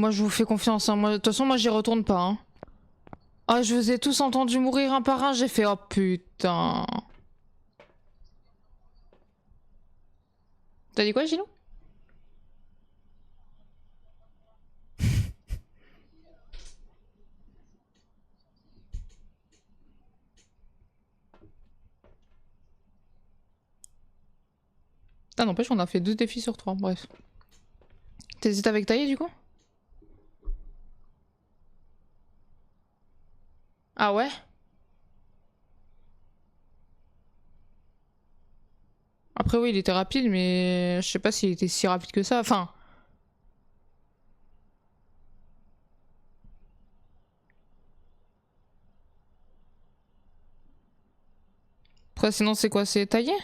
Moi je vous fais confiance, hein. De toute façon moi j'y retourne pas. Hein. Ah je vous ai tous entendu mourir un par un, j'ai fait oh putain. T'as dit quoi Gilou? Ah n'empêche on a fait 2 défis sur 3, bref. T'hésites avec Taillé du coup? Ah ouais? Après oui il était rapide mais je sais pas s'il était si rapide que ça, enfin... Après sinon c'est quoi? C'est Taillé?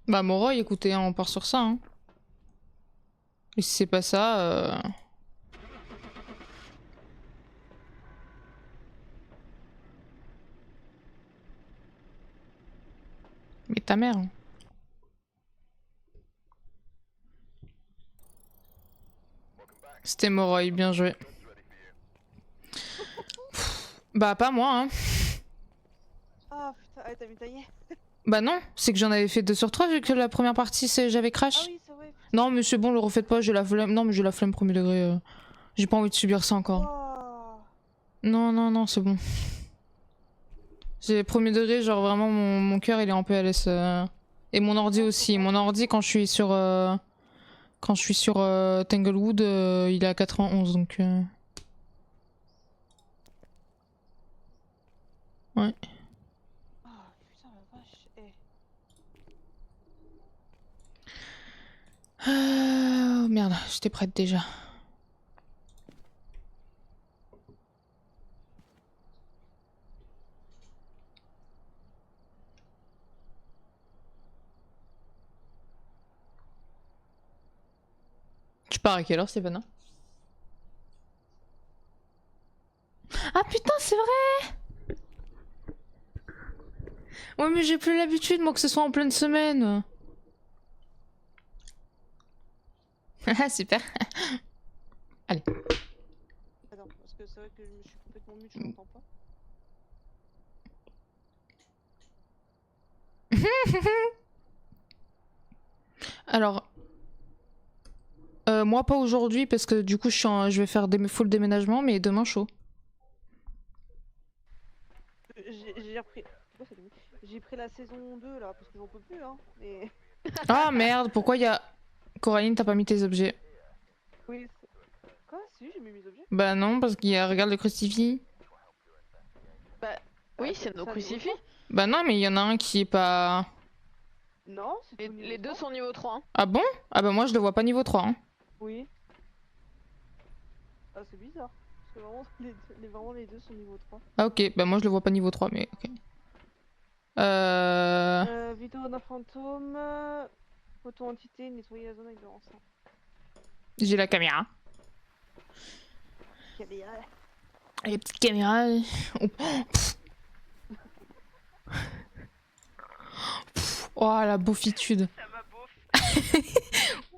Bah Moroi écoutez hein, on part sur ça hein. Et si c'est pas ça... Mais ta mère. Hein. C'était Moroi, bien joué. Bah pas moi hein. Ah putain, ah, t'as mis taillé. Bah non, c'est que j'en avais fait 2 sur 3 vu que la première partie j'avais Ah crash. oui, c'est vrai. Non mais c'est bon, le refaites pas, j'ai la flemme. Non mais j'ai la flemme premier degré. J'ai pas envie de subir ça encore. Wow. Non, non, non, c'est bon. J'ai premier degré, genre vraiment mon cœur il est en PLS. Et mon ordi aussi. Mon ordi quand je suis sur Tanglewood, il est à 91 donc. Ouais. Ah putain la vache. Eh. Oh merde, j'étais prête déjà. Tu pars à quelle heure, Stéphane? Ah putain, c'est vrai! Ouais, mais j'ai plus l'habitude, moi, que ce soit en pleine semaine. Ah, super. Allez. Attends, parce que c'est vrai que je me suis complètement mute, je m'entends pas. Alors, moi pas aujourd'hui parce que du coup je vais faire des full déménagement, mais demain chaud. J'ai repris. Pourquoi ça limite J'ai pris la saison 2 là, parce que j'en peux plus hein. Mais. Ah merde, pourquoi il y a... Coraline, t'as pas mis tes objets? Oui. Quoi? Si, j'ai mis mes objets. Bah non, parce qu'il y a... Regarde le crucifix. Bah oui, c'est nos ça, crucifix. Bah non, mais il y en a un qui est pas... Non, c'est tout Les niveau deux 3. sont niveau 3. Hein. Ah bon? Ah bah moi je le vois pas niveau 3. Hein. Oui. Ah, c'est bizarre. Parce que vraiment vraiment, les deux sont niveau 3. Ah ok, bah moi je le vois pas niveau 3, mais ok. Vidéo d'un fantôme. Photo entité, nettoyer la zone avec de l'encens. J'ai la caméra. Caméra. Les petites caméras. Oh, oh la beaufitude. Ça m'a beauf.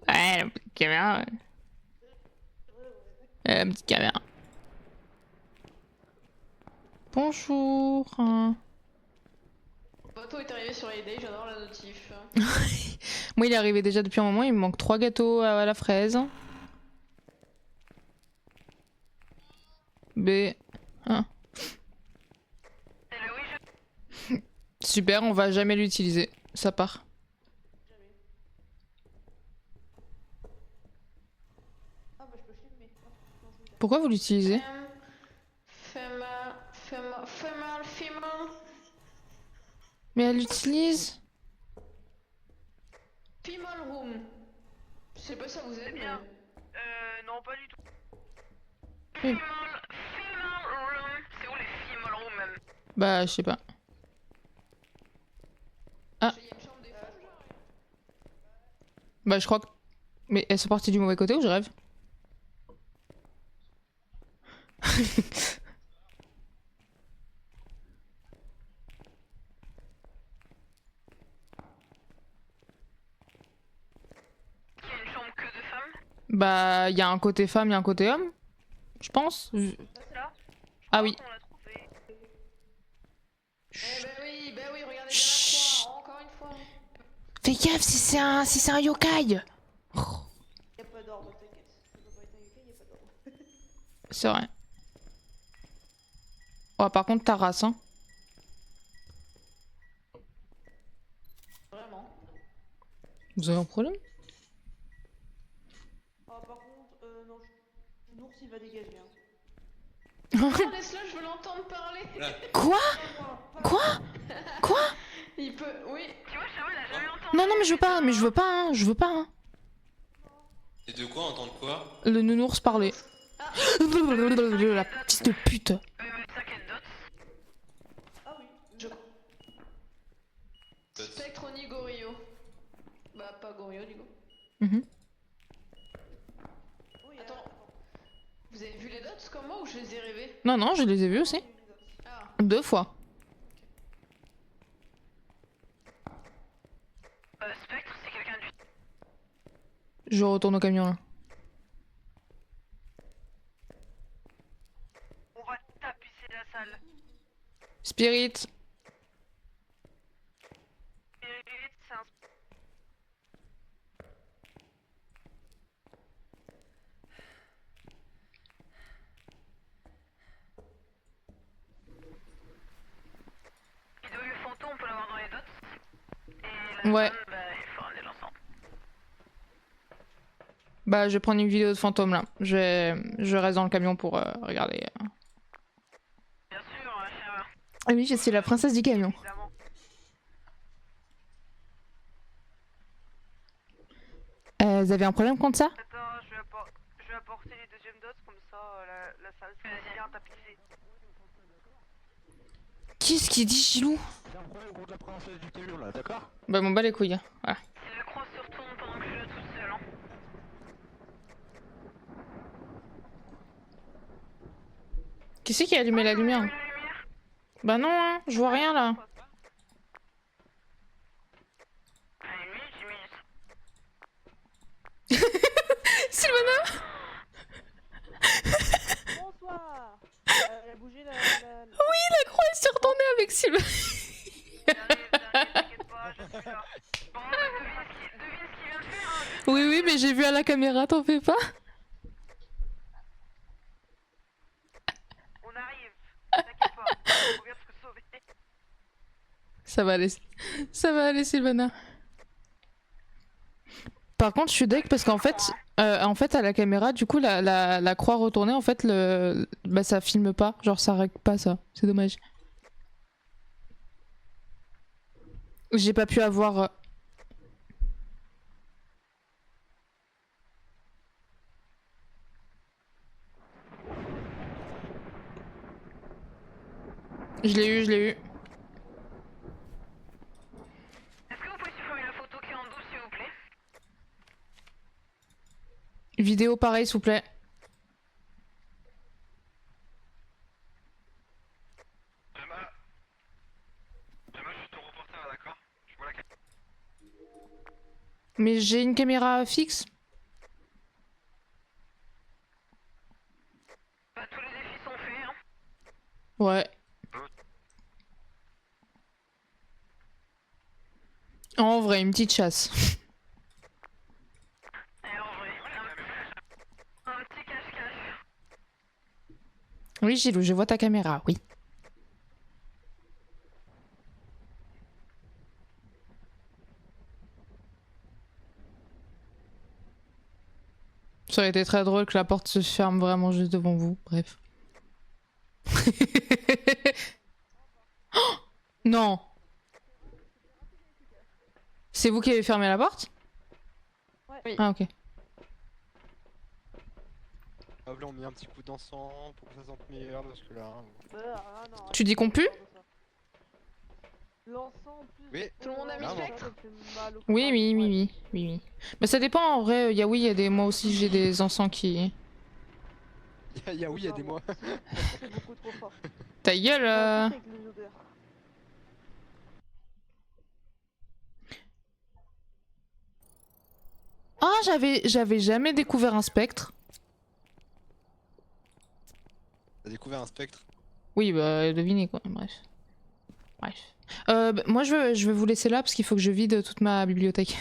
Ouais, la petite caméra. La petite caméra. Bonjour. Bateau est arrivé sur Day, j'adore la notif. Moi il est arrivé déjà depuis un moment, il me manque 3 gâteaux à la fraise. B. Ah. Super, on va jamais l'utiliser. Ça part. Ah bah je peux filmer. Pourquoi vous l'utilisez? Female. Mais elle l'utilise? Female room. Je sais pas si ça vous aide, bien. Non, pas du tout. Oui. Female room. C'est où les female room même? Bah, je sais pas. Ah. Il y a une chambre des femmes, genre. Bah, je crois que. Mais elles sont parties du mauvais côté ou je rêve? Bah, il y a un côté femme et un côté homme, je pense. C'est là. Ah oui. On l'a trouvé. Eh bah oui, regardez bien la Chut. croix, encore une fois. Fais gaffe si c'est un yokai. Y a pas d'ordre, t'inquiète. Ça peut pas être un yokai, y a pas d'ordre. C'est vrai. Oh, par contre, ta race, hein. Vraiment. Vous avez un problème? Ah, par contre, non, l'ours il va dégager. Hein. Non, laisse-le, je veux l'entendre parler. Quoi? Quoi? Quoi? Il peut, oui. Tu vois, Charo, il a jamais entendu. Non, non, mais je veux pas, hein, je veux pas, hein. Et de quoi entendre quoi? Le nounours parler. La petite pute. Ah oui. Je... Spectre Oni Gorio. Bah, pas Gorio, du coup. Mhm. Oui, Attends. Vous avez vu les dots comme moi ou je les ai rêvés? Non, non, je les ai vus aussi. Ah. 2 fois. Spectre, c'est quelqu'un du. Je retourne au camion là. On va tapisser la salle. Spirit. C'est un. Vidéo du fantôme, on peut l'avoir dans les dots. Et la Ouais. femme, bah, il faut ramener l'ensemble. Bah, je vais prendre une vidéo de fantôme là. Je reste dans le camion pour regarder. Bien sûr, Chara. Ah oui, je suis la princesse du camion. Évidemment. Vous avez un problème contre ça? Attends, je vais apporter les deuxièmes dots, comme ça la salle sera bien tapissée. Qu'est-ce qu'il dit, Gilou? C'est un problème contre la princesse du camion là, d'accord? Bah, m'en bat les couilles. Voilà. Si la croix se retourne pendant que je suis là toute seule, hein. Qui c'est qui a allumé la lumière? Bah non, hein, je vois rien là. Sylvana? Bonsoir. Elle a bougé la. Oui, la croix elle s'est retournée avec Sylvana. T'inquiète pas, je suis là. Bon, devine ce qu'il vient de faire, hein. Oui, oui, mais j'ai vu à la caméra, t'en fais pas? On arrive. T'inquiète pas, on vient de se sauver. Ça va aller, Sylvana. Par contre, je suis deg parce qu'en fait, à la caméra, du coup, la croix retournée, en fait, bah, ça filme pas. Genre, ça règle pas ça. C'est dommage. J'ai pas pu avoir. Je l'ai eu. Est-ce que vous pouvez supprimer la photo qui est en douce, s'il vous plaît? Vidéo pareil, s'il vous plaît. Gemma, je suis ton reporter, d'accord? Je vois la caméra. Mais j'ai une caméra fixe. Bah, tous les défis sont faits, hein. Ouais. En vrai, une petite chasse. Et en vrai, un petit cache-cache. Oui, Gilou, je vois ta caméra, oui. Ça aurait été très drôle que la porte se ferme vraiment juste devant vous, bref. Oh non! C'est vous qui avez fermé la porte? Ouais. Oui. Ah, ok. Ah, là on met un petit coup d'encens pour que ça sente meilleur parce que là. Non, Tu dis qu'on pue? L'encens en plus. Oui. Tout le monde a mis Ah, bon. Spectre? Oui. Mais ça dépend en vrai, il y a des. Moi aussi j'ai des encens qui. Il y a oui, il y a des mois. C'est beaucoup trop fort. Ta gueule Avec les odeurs. Ah, j'avais jamais découvert un spectre. T'as découvert un spectre? Oui, bah, devinez quoi, bref. Bref. Moi, je vais vous laisser là parce qu'il faut que je vide toute ma bibliothèque.